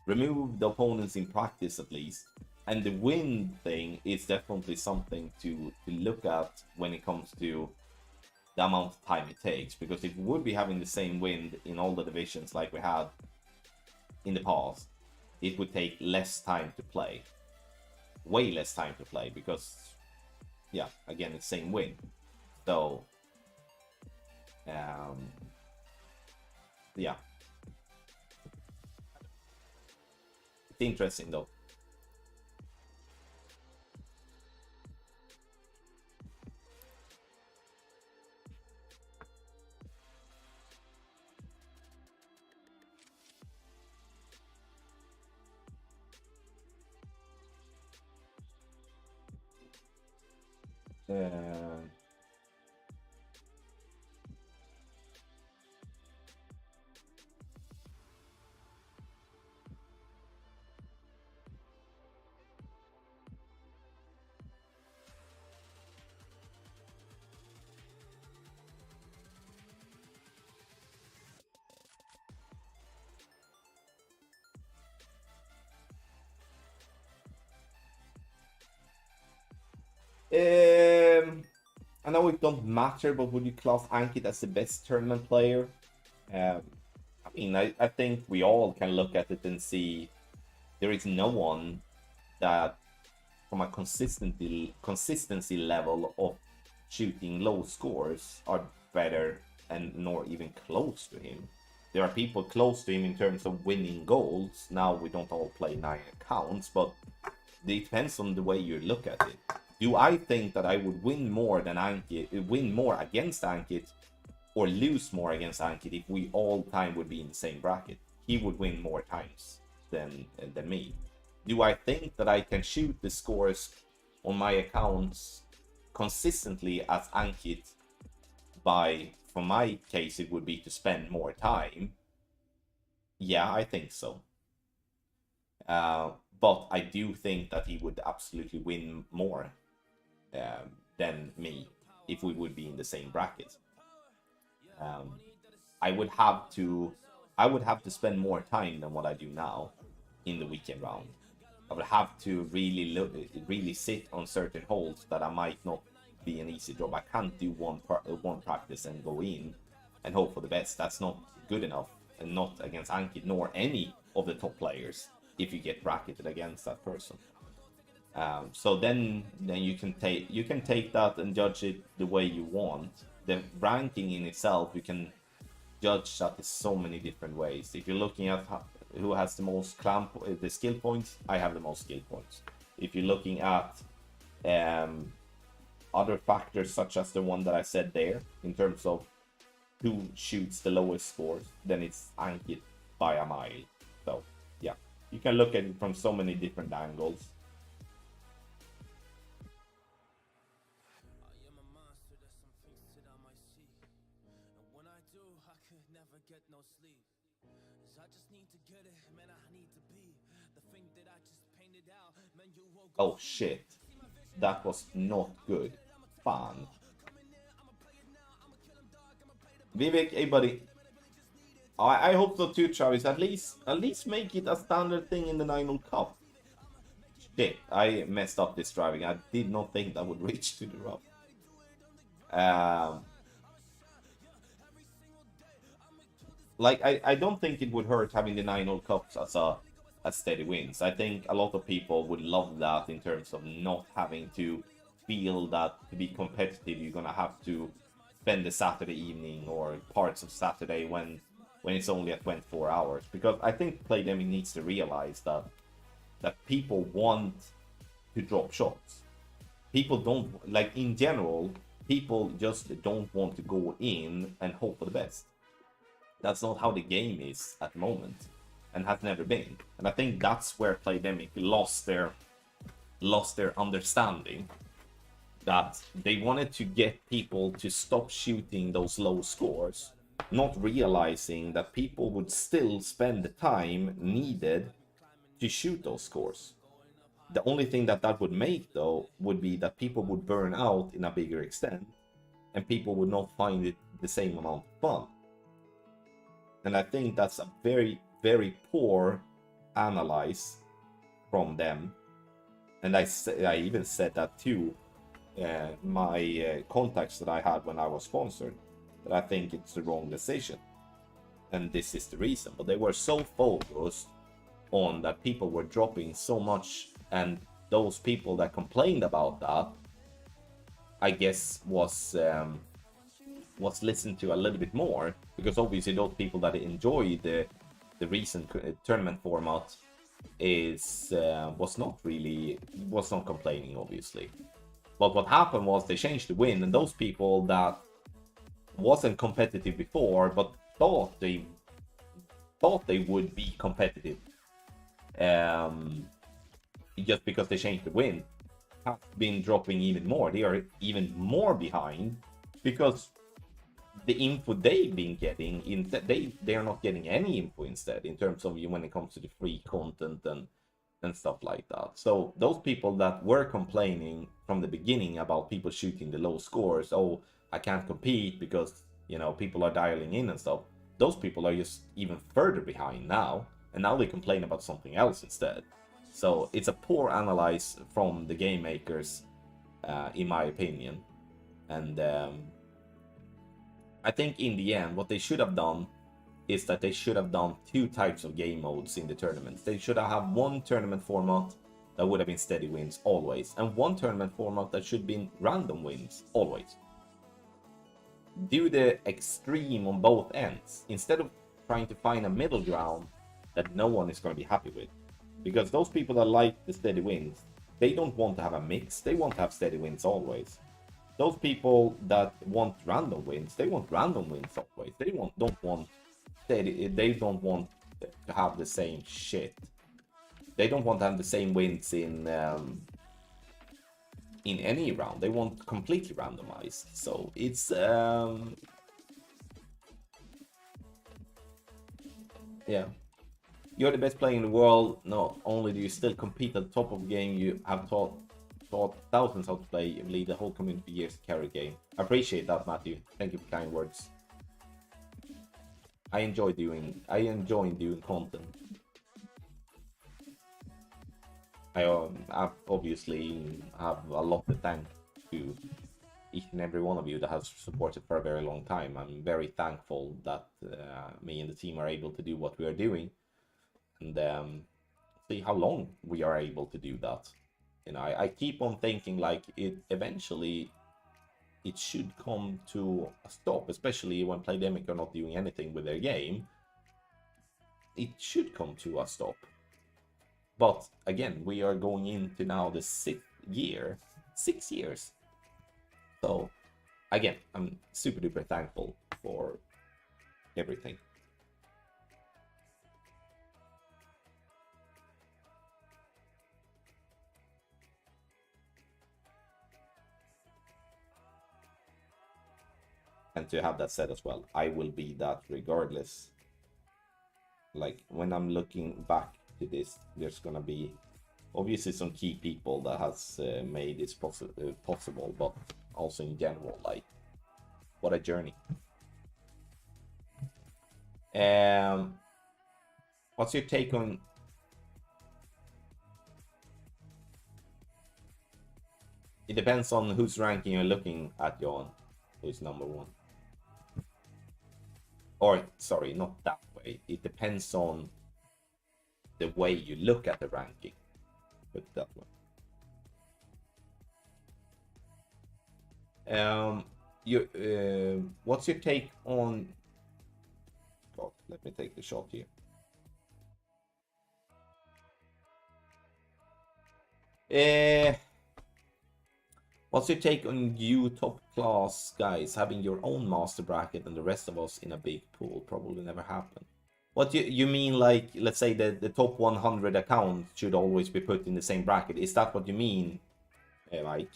Remove the opponents in practice at least. And the win thing is definitely something to look at when it comes to the amount of time it takes. Because if we would be having the same win in all the divisions like we had in the past, it would take less time to play. Way less time to play because, yeah, again, it's same win. So, yeah. It's interesting though. Uh, I know it don't matter, but would you class Ankit as the best tournament player? Um, I mean, I think we all can look at it and see there is no one that, from a consistency level of shooting low scores, are better and nor even close to him. There are people close to him in terms of winning goals. Now we don't all play 9 accounts, but it depends on the way you look at it. Do I think that I would win more than Ankit, win more against Ankit, or lose more against Ankit if we all time would be in the same bracket? He would win more times than me. Do I think that I can shoot the scores on my accounts consistently as Ankit by, for my case, it would be to spend more time? Yeah, I think so. But I do think that he would absolutely win more than me if we would be in the same bracket. I would have to spend more time than what I do now in the weekend round. I would have to really sit on certain holes that I might not be an easy job. I can't do one practice and go in and hope for the best. That's not good enough, and not against Ankit nor any of the top players if you get bracketed against that person. So then you can take that and judge it the way you want. The ranking in itself, you can judge that in so many different ways. If you're looking at who has the most the skill points, I have the most skill points. If you're looking at other factors such as the one that I said there, in terms of who shoots the lowest scores, then it's Ankit by a mile. So yeah, you can look at it from so many different angles. Oh shit, that was not good. Fan. Vivek, hey buddy. I hope so too, Travis. At least make it a standard thing in the 9-hole cup. Shit, I messed up this driving. I did not think that would reach to the rough. Like I don't think it would hurt having the 9-hole cups as steady wins. I think a lot of people would love that in terms of not having to feel that to be competitive you're gonna have to spend the Saturday evening or parts of Saturday when it's only at 24 hours. Because I think Playdemic needs to realize that people want to drop shots. People don't, like, in general, people just don't want to go in and hope for the best. That's not how the game is at the moment, and has never been. And I think that's where Playdemic lost their understanding, that they wanted to get people to stop shooting those low scores, not realizing that people would still spend the time needed to shoot those scores. The only thing that would make, though, would be that people would burn out in a bigger extent, and people would not find it the same amount of fun. And I think that's a very, very poor analyze from them. And I even said that to my contacts that I had when I was sponsored, that I think it's the wrong decision. And this is the reason. But they were so focused on that people were dropping so much, and those people that complained about that, I guess, was listened to a little bit more, because obviously those people that enjoy the recent tournament format was not complaining, obviously. But what happened was they changed the win, and those people that wasn't competitive before but thought they would be competitive just because they changed the win, have been dropping even more. They are even more behind because the info they've been getting, they are not getting any info instead, in terms of when it comes to the free content and stuff like that. So those people that were complaining from the beginning about people shooting the low scores, oh, I can't compete because, people are dialing in and stuff, those people are just even further behind now, and now they complain about something else instead. So it's a poor analyze from the game makers, in my opinion. And I think in the end, what they should have done is that they should have done 2 types of game modes in the tournaments. They should have had one tournament format that would have been steady wins always, and one tournament format that should have been random wins always. Do the extreme on both ends instead of trying to find a middle ground that no one is going to be happy with. Because those people that like the steady wins, they don't want to have a mix, they want to have steady wins always. Those people that want random wins, they want random wins always. They don't want to have the same shit. They don't want to have the same wins in any round. They want completely randomized. So it's yeah. You're the best player in the world. Not only do you still compete at the top of the game, you have taught thousands how to play. You lead the whole community for years to carry the game. I appreciate that, Matthew. Thank you for kind words. I enjoy doing content. I obviously have a lot to thank to each and every one of you that has supported for a very long time. I'm very thankful that me and the team are able to do what we are doing, and see how long we are able to do that. You know, I keep on thinking like eventually it should come to a stop, especially when Playdemic are not doing anything with their game. It should come to a stop. But again, we are going into now the 6th year. 6 years. So again, I'm super duper thankful for everything. And to have that said as well, I will be that regardless. Like when I'm looking back to this, there's gonna be obviously some key people that has made this possible, but also in general, like what a journey. What's your take on it? Depends on whose ranking you're looking at, Johan. Who's number 1? Or sorry, not that way. It depends on the way you look at the ranking. Put it that way. What's your take on? God, let me take the shot here. What's your take on you top class guys having your own master bracket and the rest of us in a big pool? Probably never happen. What you mean, like, let's say that the top 100 accounts should always be put in the same bracket? Is that what you mean, Mike?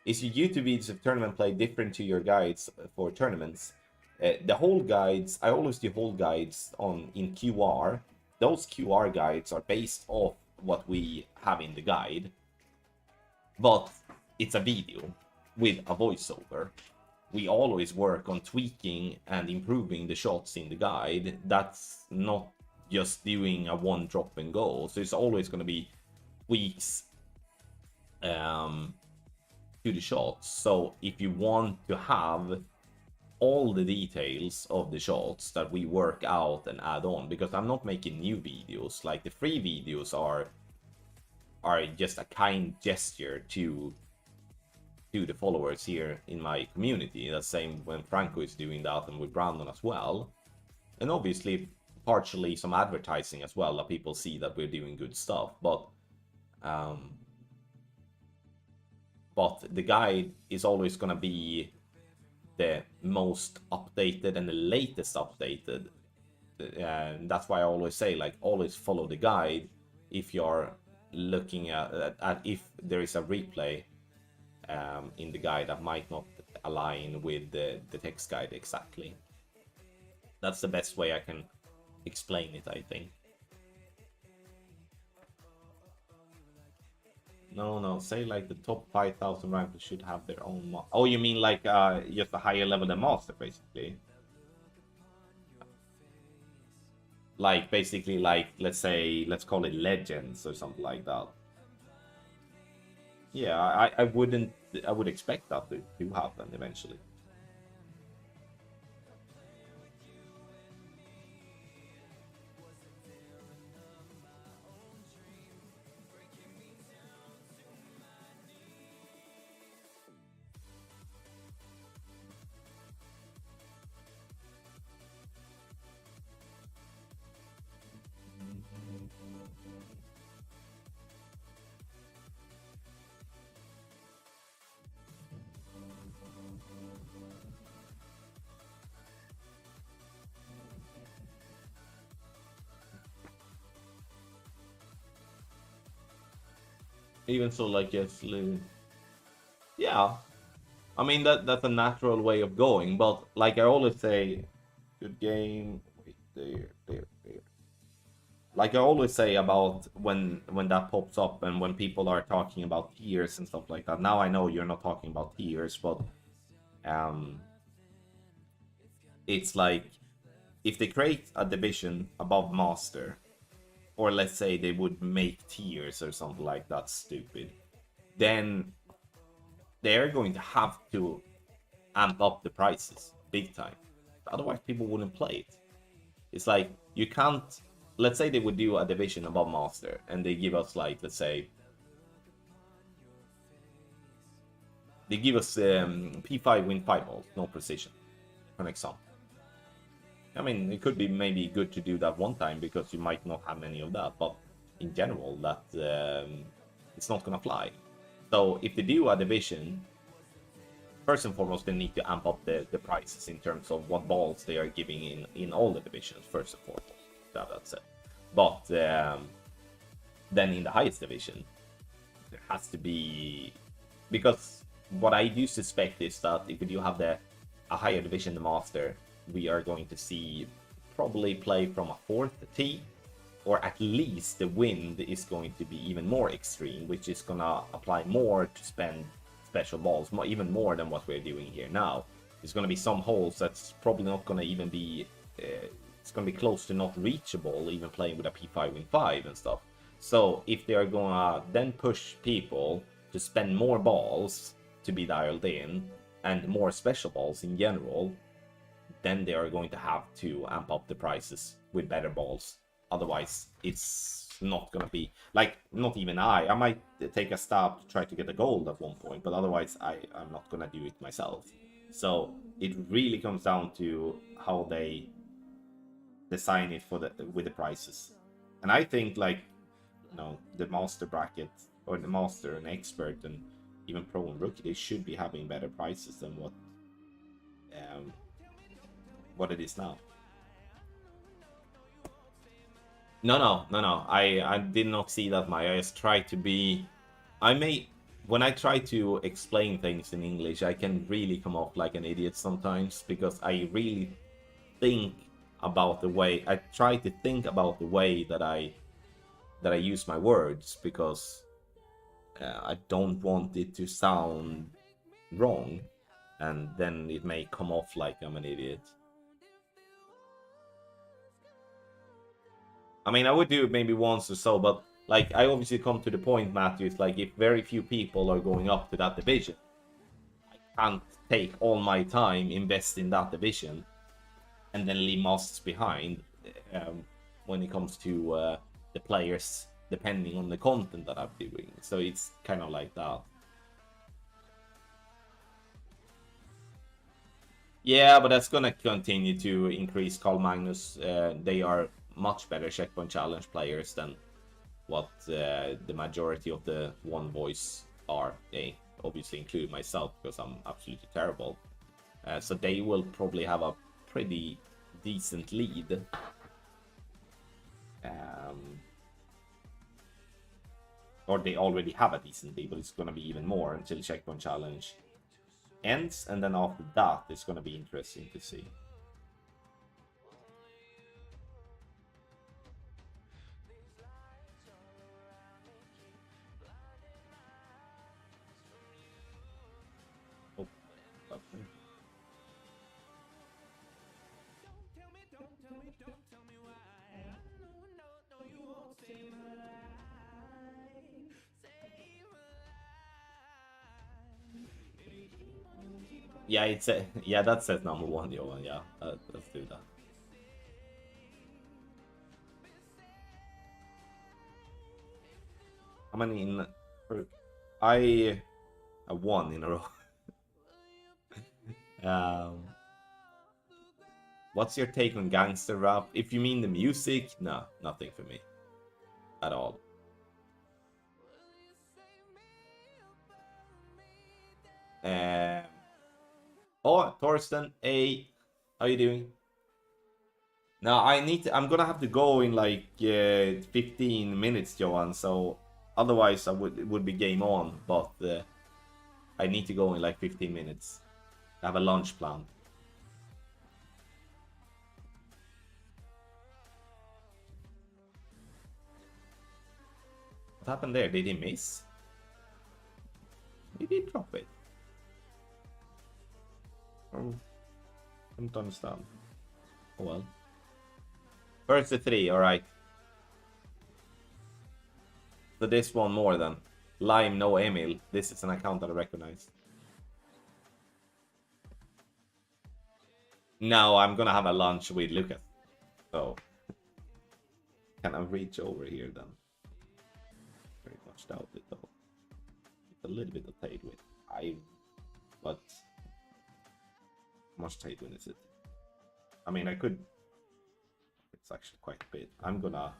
Is your YouTube videos of tournament play different to your guides for tournaments? The whole guides, I always do whole guides in QR. Those QR guides are based off what we have in the guide, but it's a video with a voiceover. We always work on tweaking and improving the shots in the guide. That's not just doing a one drop and go. So it's always going to be tweaks to the shots. So if you want to have all the details of the shots that we work out and add on, because I'm not making new videos, like the free videos are just a kind gesture to the followers here in my community. The same when Franco is doing that, and with Brandon as well, and obviously partially some advertising as well, that people see that we're doing good stuff. But the guide is always gonna be the most updated and the latest updated, and that's why I always say, like, always follow the guide if you're looking at if there is a replay in the guide that might not align with the text guide exactly. That's the best way I can explain it, I think. No, say like the top 5,000 rankers should have their own oh, you mean like just a higher level than master, basically? Like basically, like, let's call it legends or something like that. Yeah, I would expect that to happen eventually. Even so, like, yes, yeah. I mean, that's a natural way of going, but like I always say, good game. Wait, there. Like I always say about when that pops up and when people are talking about tiers and stuff like that. Now I know you're not talking about tiers, but um, it's like if they create a division above master, or let's say they would make tiers or something like that stupid, then they're going to have to amp up the prices big time. Otherwise, people wouldn't play it. It's like you can't. Let's say they would do a division above master, and they give us like, let's say, they give us P5 win 5 balls, no precision, for an example. I mean, it could be maybe good to do that one time because you might not have many of that, but in general, that it's not gonna fly. So if they do a division, first and foremost, they need to amp up the prices in terms of what balls they are giving in all the divisions, first and foremost. That's it. But then in the highest division, there has to be, because what I do suspect is that if we do have a higher division, the master, we are going to see probably play from a 4th tee, or at least the wind is going to be even more extreme, which is gonna apply more to spend special balls, even more than what we're doing here now. There's gonna be some holes that's probably not gonna even be it's gonna be close to not reachable, even playing with a P5 win 5 and stuff. So if they are gonna then push people to spend more balls to be dialed in and more special balls in general, then they are going to have to amp up the prices with better balls. Otherwise, it's not gonna be like, not even I might take a stab to try to get a gold at one point, but otherwise I'm not gonna do it myself. So it really comes down to how they design it with the prices. And I think, like, you know, the master bracket, or the master and expert and even pro and rookie, they should be having better prices than what it is now. No. I did not see that, Maya. I just try to be. When I try to explain things in English, I can really come off like an idiot sometimes, because I really think about the way I try to think about the way that I use my words, because I don't want it to sound wrong, and then it may come off like I'm an idiot. I mean, I would do it maybe once or so, but like, I obviously come to the point, Matthew, it's like, if very few people are going up to that division, I can't take all my time, invest in that division, and then leave masters behind when it comes to the players, depending on the content that I'm doing. So it's kind of like that. Yeah, but that's gonna continue to increase. Carl Magnus, they are much better checkpoint challenge players than what the majority of the one voice are. They obviously include myself, because I'm absolutely terrible. So they will probably have a pretty decent lead. Or they already have a decent lead, but it's going to be even more until checkpoint challenge ends, and then after that it's going to be interesting to see. Oh, okay. Yeah, it's yeah, that says number one, Johan. Yeah, let's do that. How many in? I have one in a row. What's your take on gangster rap? If you mean the music, no, nothing for me at all. Oh, Torsten, hey, how you doing? Now I'm gonna have to go in like 15 minutes, Johan. So Otherwise, it would be game on, but I need to go in like 15 minutes. I have a lunch plan. What happened there? Did he miss? Did he drop it? Oh, I don't understand. Oh well. First the 3, alright. So this one more then. Lime, no Emil. This is an account that I recognize. No, I'm gonna have a lunch with Lucas. So can I reach over here then? Very much doubt it though. It's a little bit of Tailwind. But how much Tailwind is it? I mean, I could. It's actually quite a bit. I'm gonna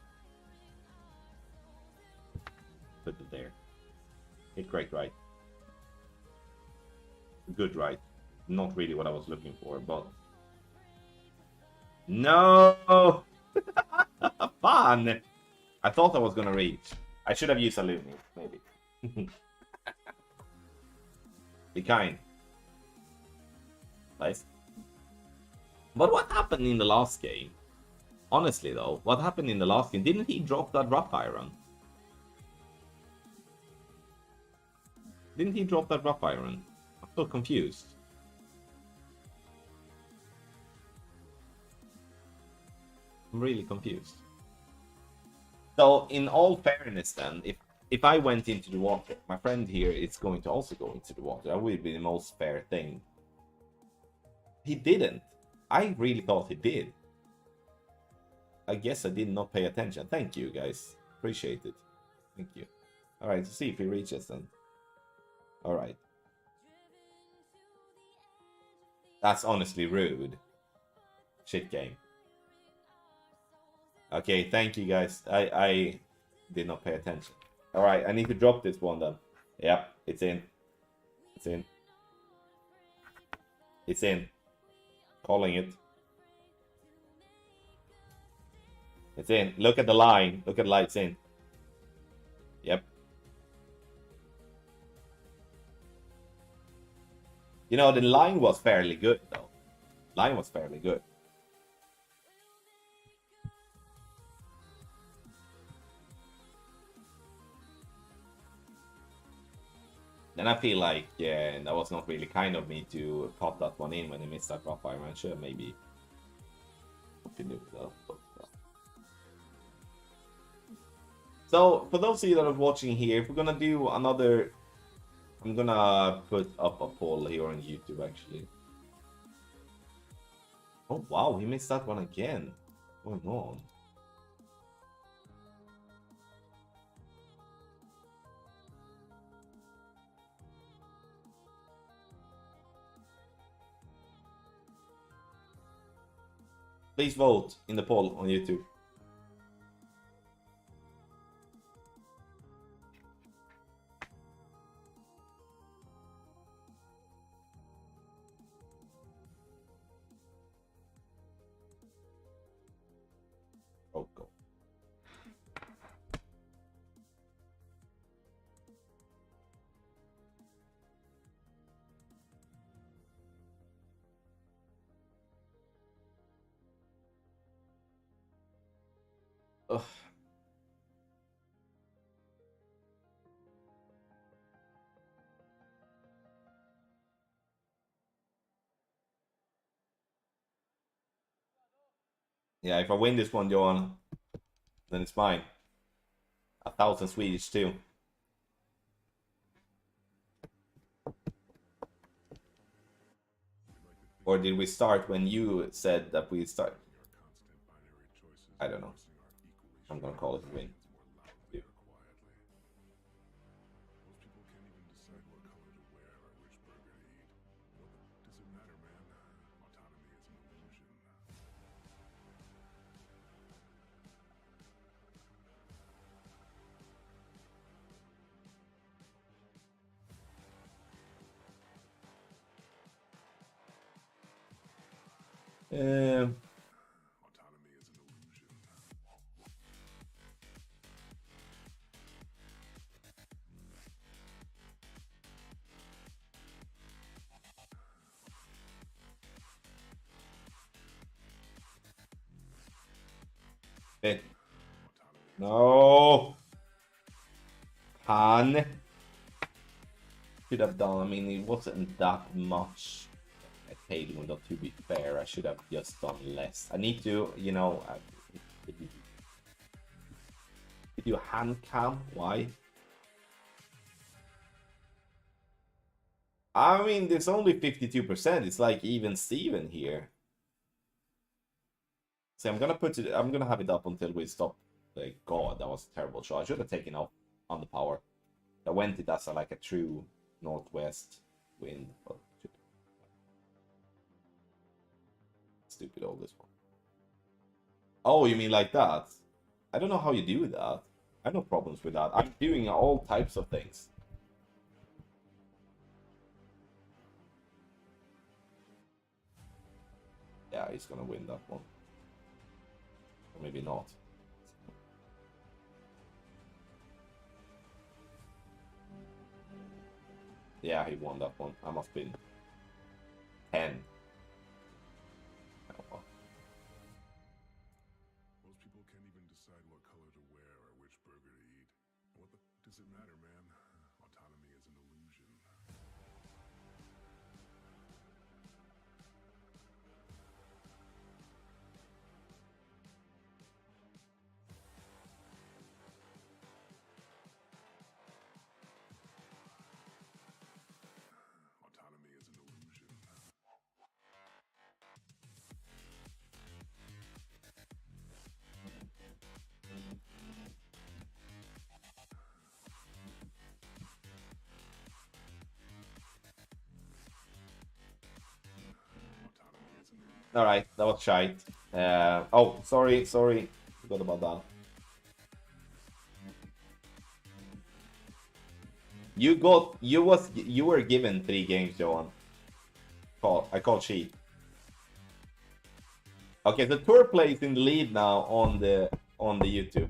put it there. Hit great right. Good right. Not really what I was looking for, but no. Fun. I thought I was gonna reach. I should have used a Looney, maybe. Be kind. Nice. But what happened in the last game? Honestly though, what happened in the last game? Didn't he drop that rough iron? Didn't he drop that rough iron? I'm so confused. I'm really confused. So, in all fairness then, if I went into the water, my friend here is going to also go into the water. That would be the most fair thing. He didn't. I really thought he did. I guess I did not pay attention. Thank you, guys. Appreciate it. Thank you. Alright, so see if he reaches then. Alright. That's honestly rude. Shit game. Okay, thank you guys. I did not pay attention. Alright, I need to drop this one then. Yep, it's in. It's in. It's in. Calling it. It's in. Look at the line. Look at the line. It's in. Yep. You know, the line was fairly good, though. Line was fairly good. Then I feel like, yeah, that was not really kind of me to pop that one in when he missed that rough iron. I should have maybe continued that. So, for those of you that are watching here, if we're gonna do another... I'm gonna put up a poll here on YouTube, actually. Oh, wow, he missed that one again. What's going on? Please vote in the poll on YouTube. Oh, go. Ugh. Yeah, if I win this one, Johan, then it's mine. 1,000 Swedish too. Or did we start when you said that we start? I don't know. I'm gonna call it a win. Eh. No. Han. Should have done. I mean, it wasn't that much. I paid him, though, to be fair. I should have just done less. I need to, you know, do a hand cam. Why? I mean, there's only 52%. It's like even Steven here. See, I'm gonna have it up until we stop. Like, God, that was a terrible shot. I should have taken off on the power. I went it as like a true northwest wind. But stupid all this one. Oh, you mean like that? I don't know how you do that. I have no problems with that. I'm doing all types of things. Yeah, he's gonna win that one. Or maybe not. Yeah, he won that one. I must been 10. Oh, well. Most people can't even decide what color to wear or which burger to eat. What the does it matter, man? Autonomy is an illusion. Autonomy is an illusion. All right, that was shite. Oh, sorry. Forgot about that. You were given 3 games, Johan. I call cheat. Okay, the tour plays in the lead now on the YouTube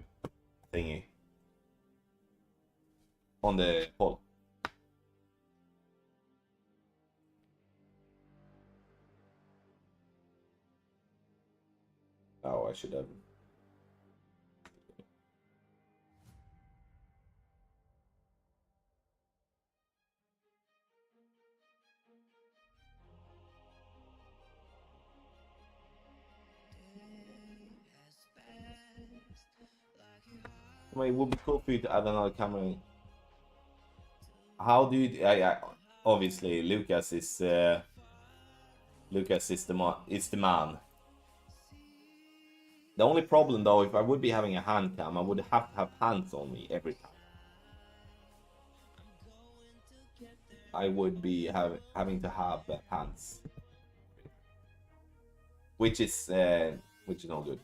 thingy. On the poll. Oh, I should have. I mean, it would be cool for you to add another camera. How do you? Obviously Lucas is the man. The only problem though, if I would be having a hand cam, I would have to have hands on me every time. I would be having to have pants, which is not good.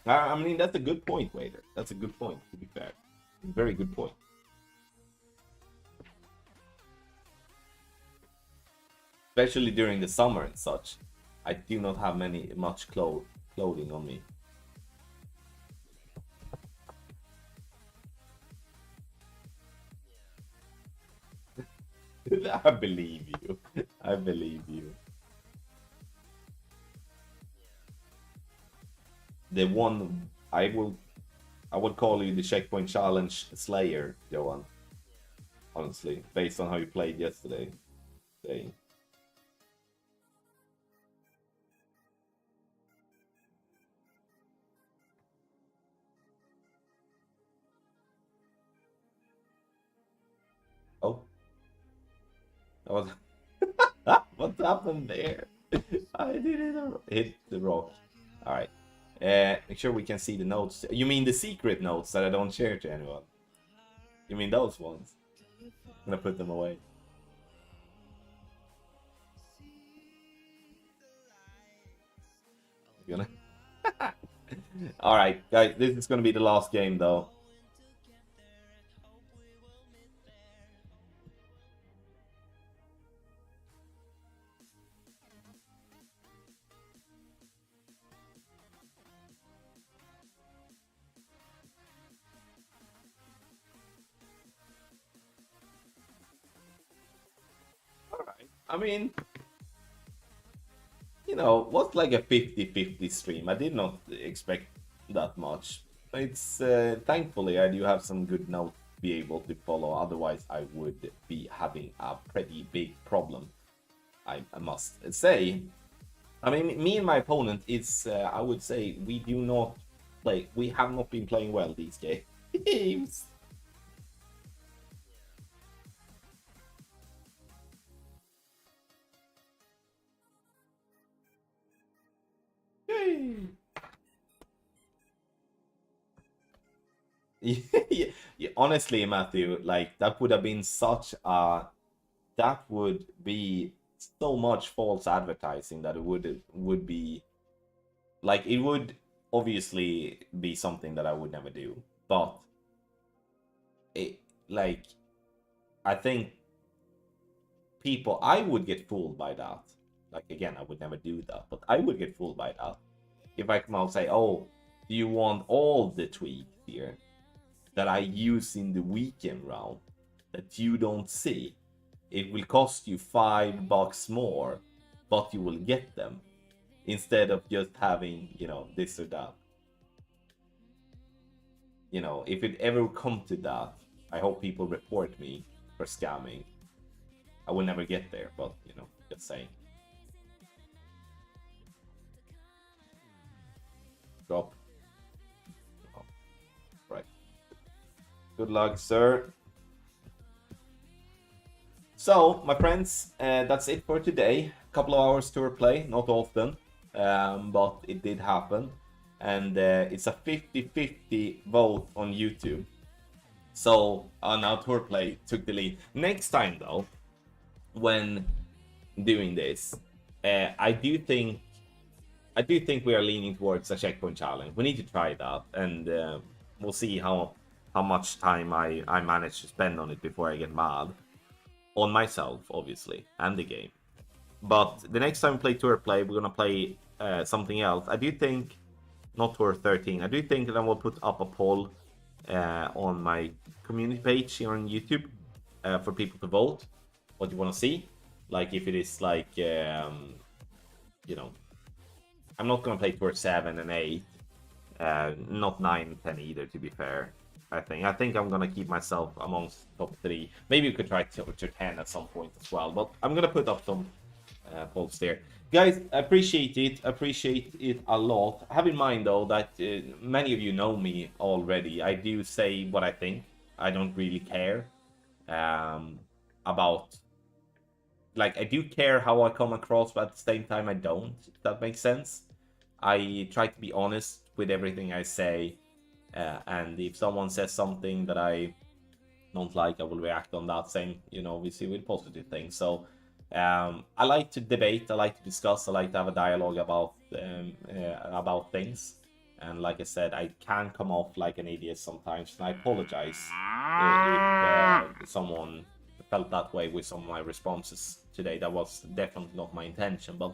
I mean, that's a good point, Wader. That's a good point, to be fair. Very good point. Especially during the summer and such. I do not have much clothing on me. I believe you. I believe you. The one I would call you the checkpoint challenge slayer, Johan. Honestly, based on how you played yesterday. Oh. That was what happened there? I didn't hit the rock. Alright. Make sure we can see the notes. You mean the secret notes that I don't share to anyone? You mean those ones? I'm gonna put them away. Alright, guys, this is gonna be the last game though. Alright. I mean, you know, was like a 50-50 stream. I did not expect that much. It's thankfully I do have some good notes to be able to follow. Otherwise, I would be having a pretty big problem. I must say. I mean, me and my opponent, it's I would say we do not play. We have not been playing well these games. Yay. Yeah, yeah, honestly, Matthew, like that would have been such a that would be so much false advertising that it would be like it would obviously be something that I would never do, but it like I think people I would get fooled by that. Like again, I would never do that, but I would get fooled by that if I come out and say, "Oh, do you want all the tweaks here that I use in the weekend round that you don't see? It will cost you $5 more, but you will get them instead of just having, you know, this or that." You know, if it ever come to that, I hope people report me for scamming. I will never get there, but you know, just saying. Drop. Oh, right. Good luck, sir. So, my friends, that's it for today. A couple of hours tour play, not often, but it did happen. And it's a 50-50 vote on YouTube. So, now tour play took the lead. Next time, though, when doing this, I do think we are leaning towards a checkpoint challenge. We need to try that, and we'll see how much time I manage to spend on it before I get mad. On myself, obviously, and the game. But the next time we play Tour Play, we're gonna play something else. I do think, not Tour 13, I do think that I will put up a poll on my community page here on YouTube for people to vote what you want to see. Like if it is like, you know, I'm not gonna play Tour 7 and 8, not 9 and 10 either, to be fair. I think I'm gonna keep myself amongst top 3. Maybe we could try to 10 at some point as well. But I'm gonna put up some polls there, guys. I appreciate it a lot. Have in mind though that many of you know me already. I do say what I think. I don't really care about. Like I do care how I come across, but at the same time I don't. If that makes sense. I try to be honest with everything I say. And if someone says something that I don't like, I will react on that same, you know, obviously with positive things. So I like to debate, I like to discuss, I like to have a dialogue about things. And like I said, I can come off like an idiot sometimes, and I apologize if someone felt that way with some of my responses today. That was definitely not my intention, but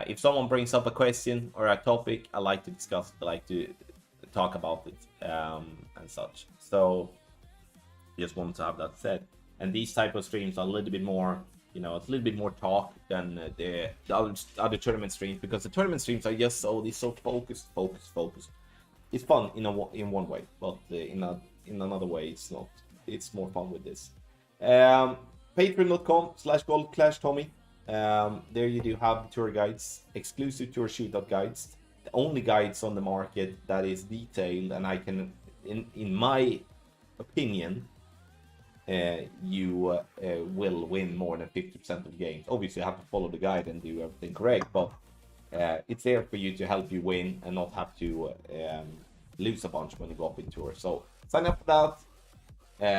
if someone brings up a question or a topic, I like to discuss it, I like to talk about it and such. So just want to have that said. And these type of streams are a little bit more, you know, it's a little bit more talk than the other tournament streams, because the tournament streams are just so focused. It's fun in one way, but in another way it's not. It's more fun with this. Patreon.com/goldclashtommy. There you do have the tour guides, exclusive tour shootout guides, the only guides on the market that is detailed, and I can, in my opinion, you will win more than 50% of the games. Obviously, you have to follow the guide and do everything correct, but it's there for you to help you win and not have to lose a bunch when you go up in tour. So sign up for that.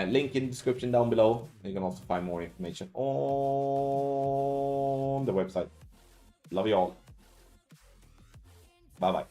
Link in the description down below. You can also find more information on the website. Love you all. Bye bye.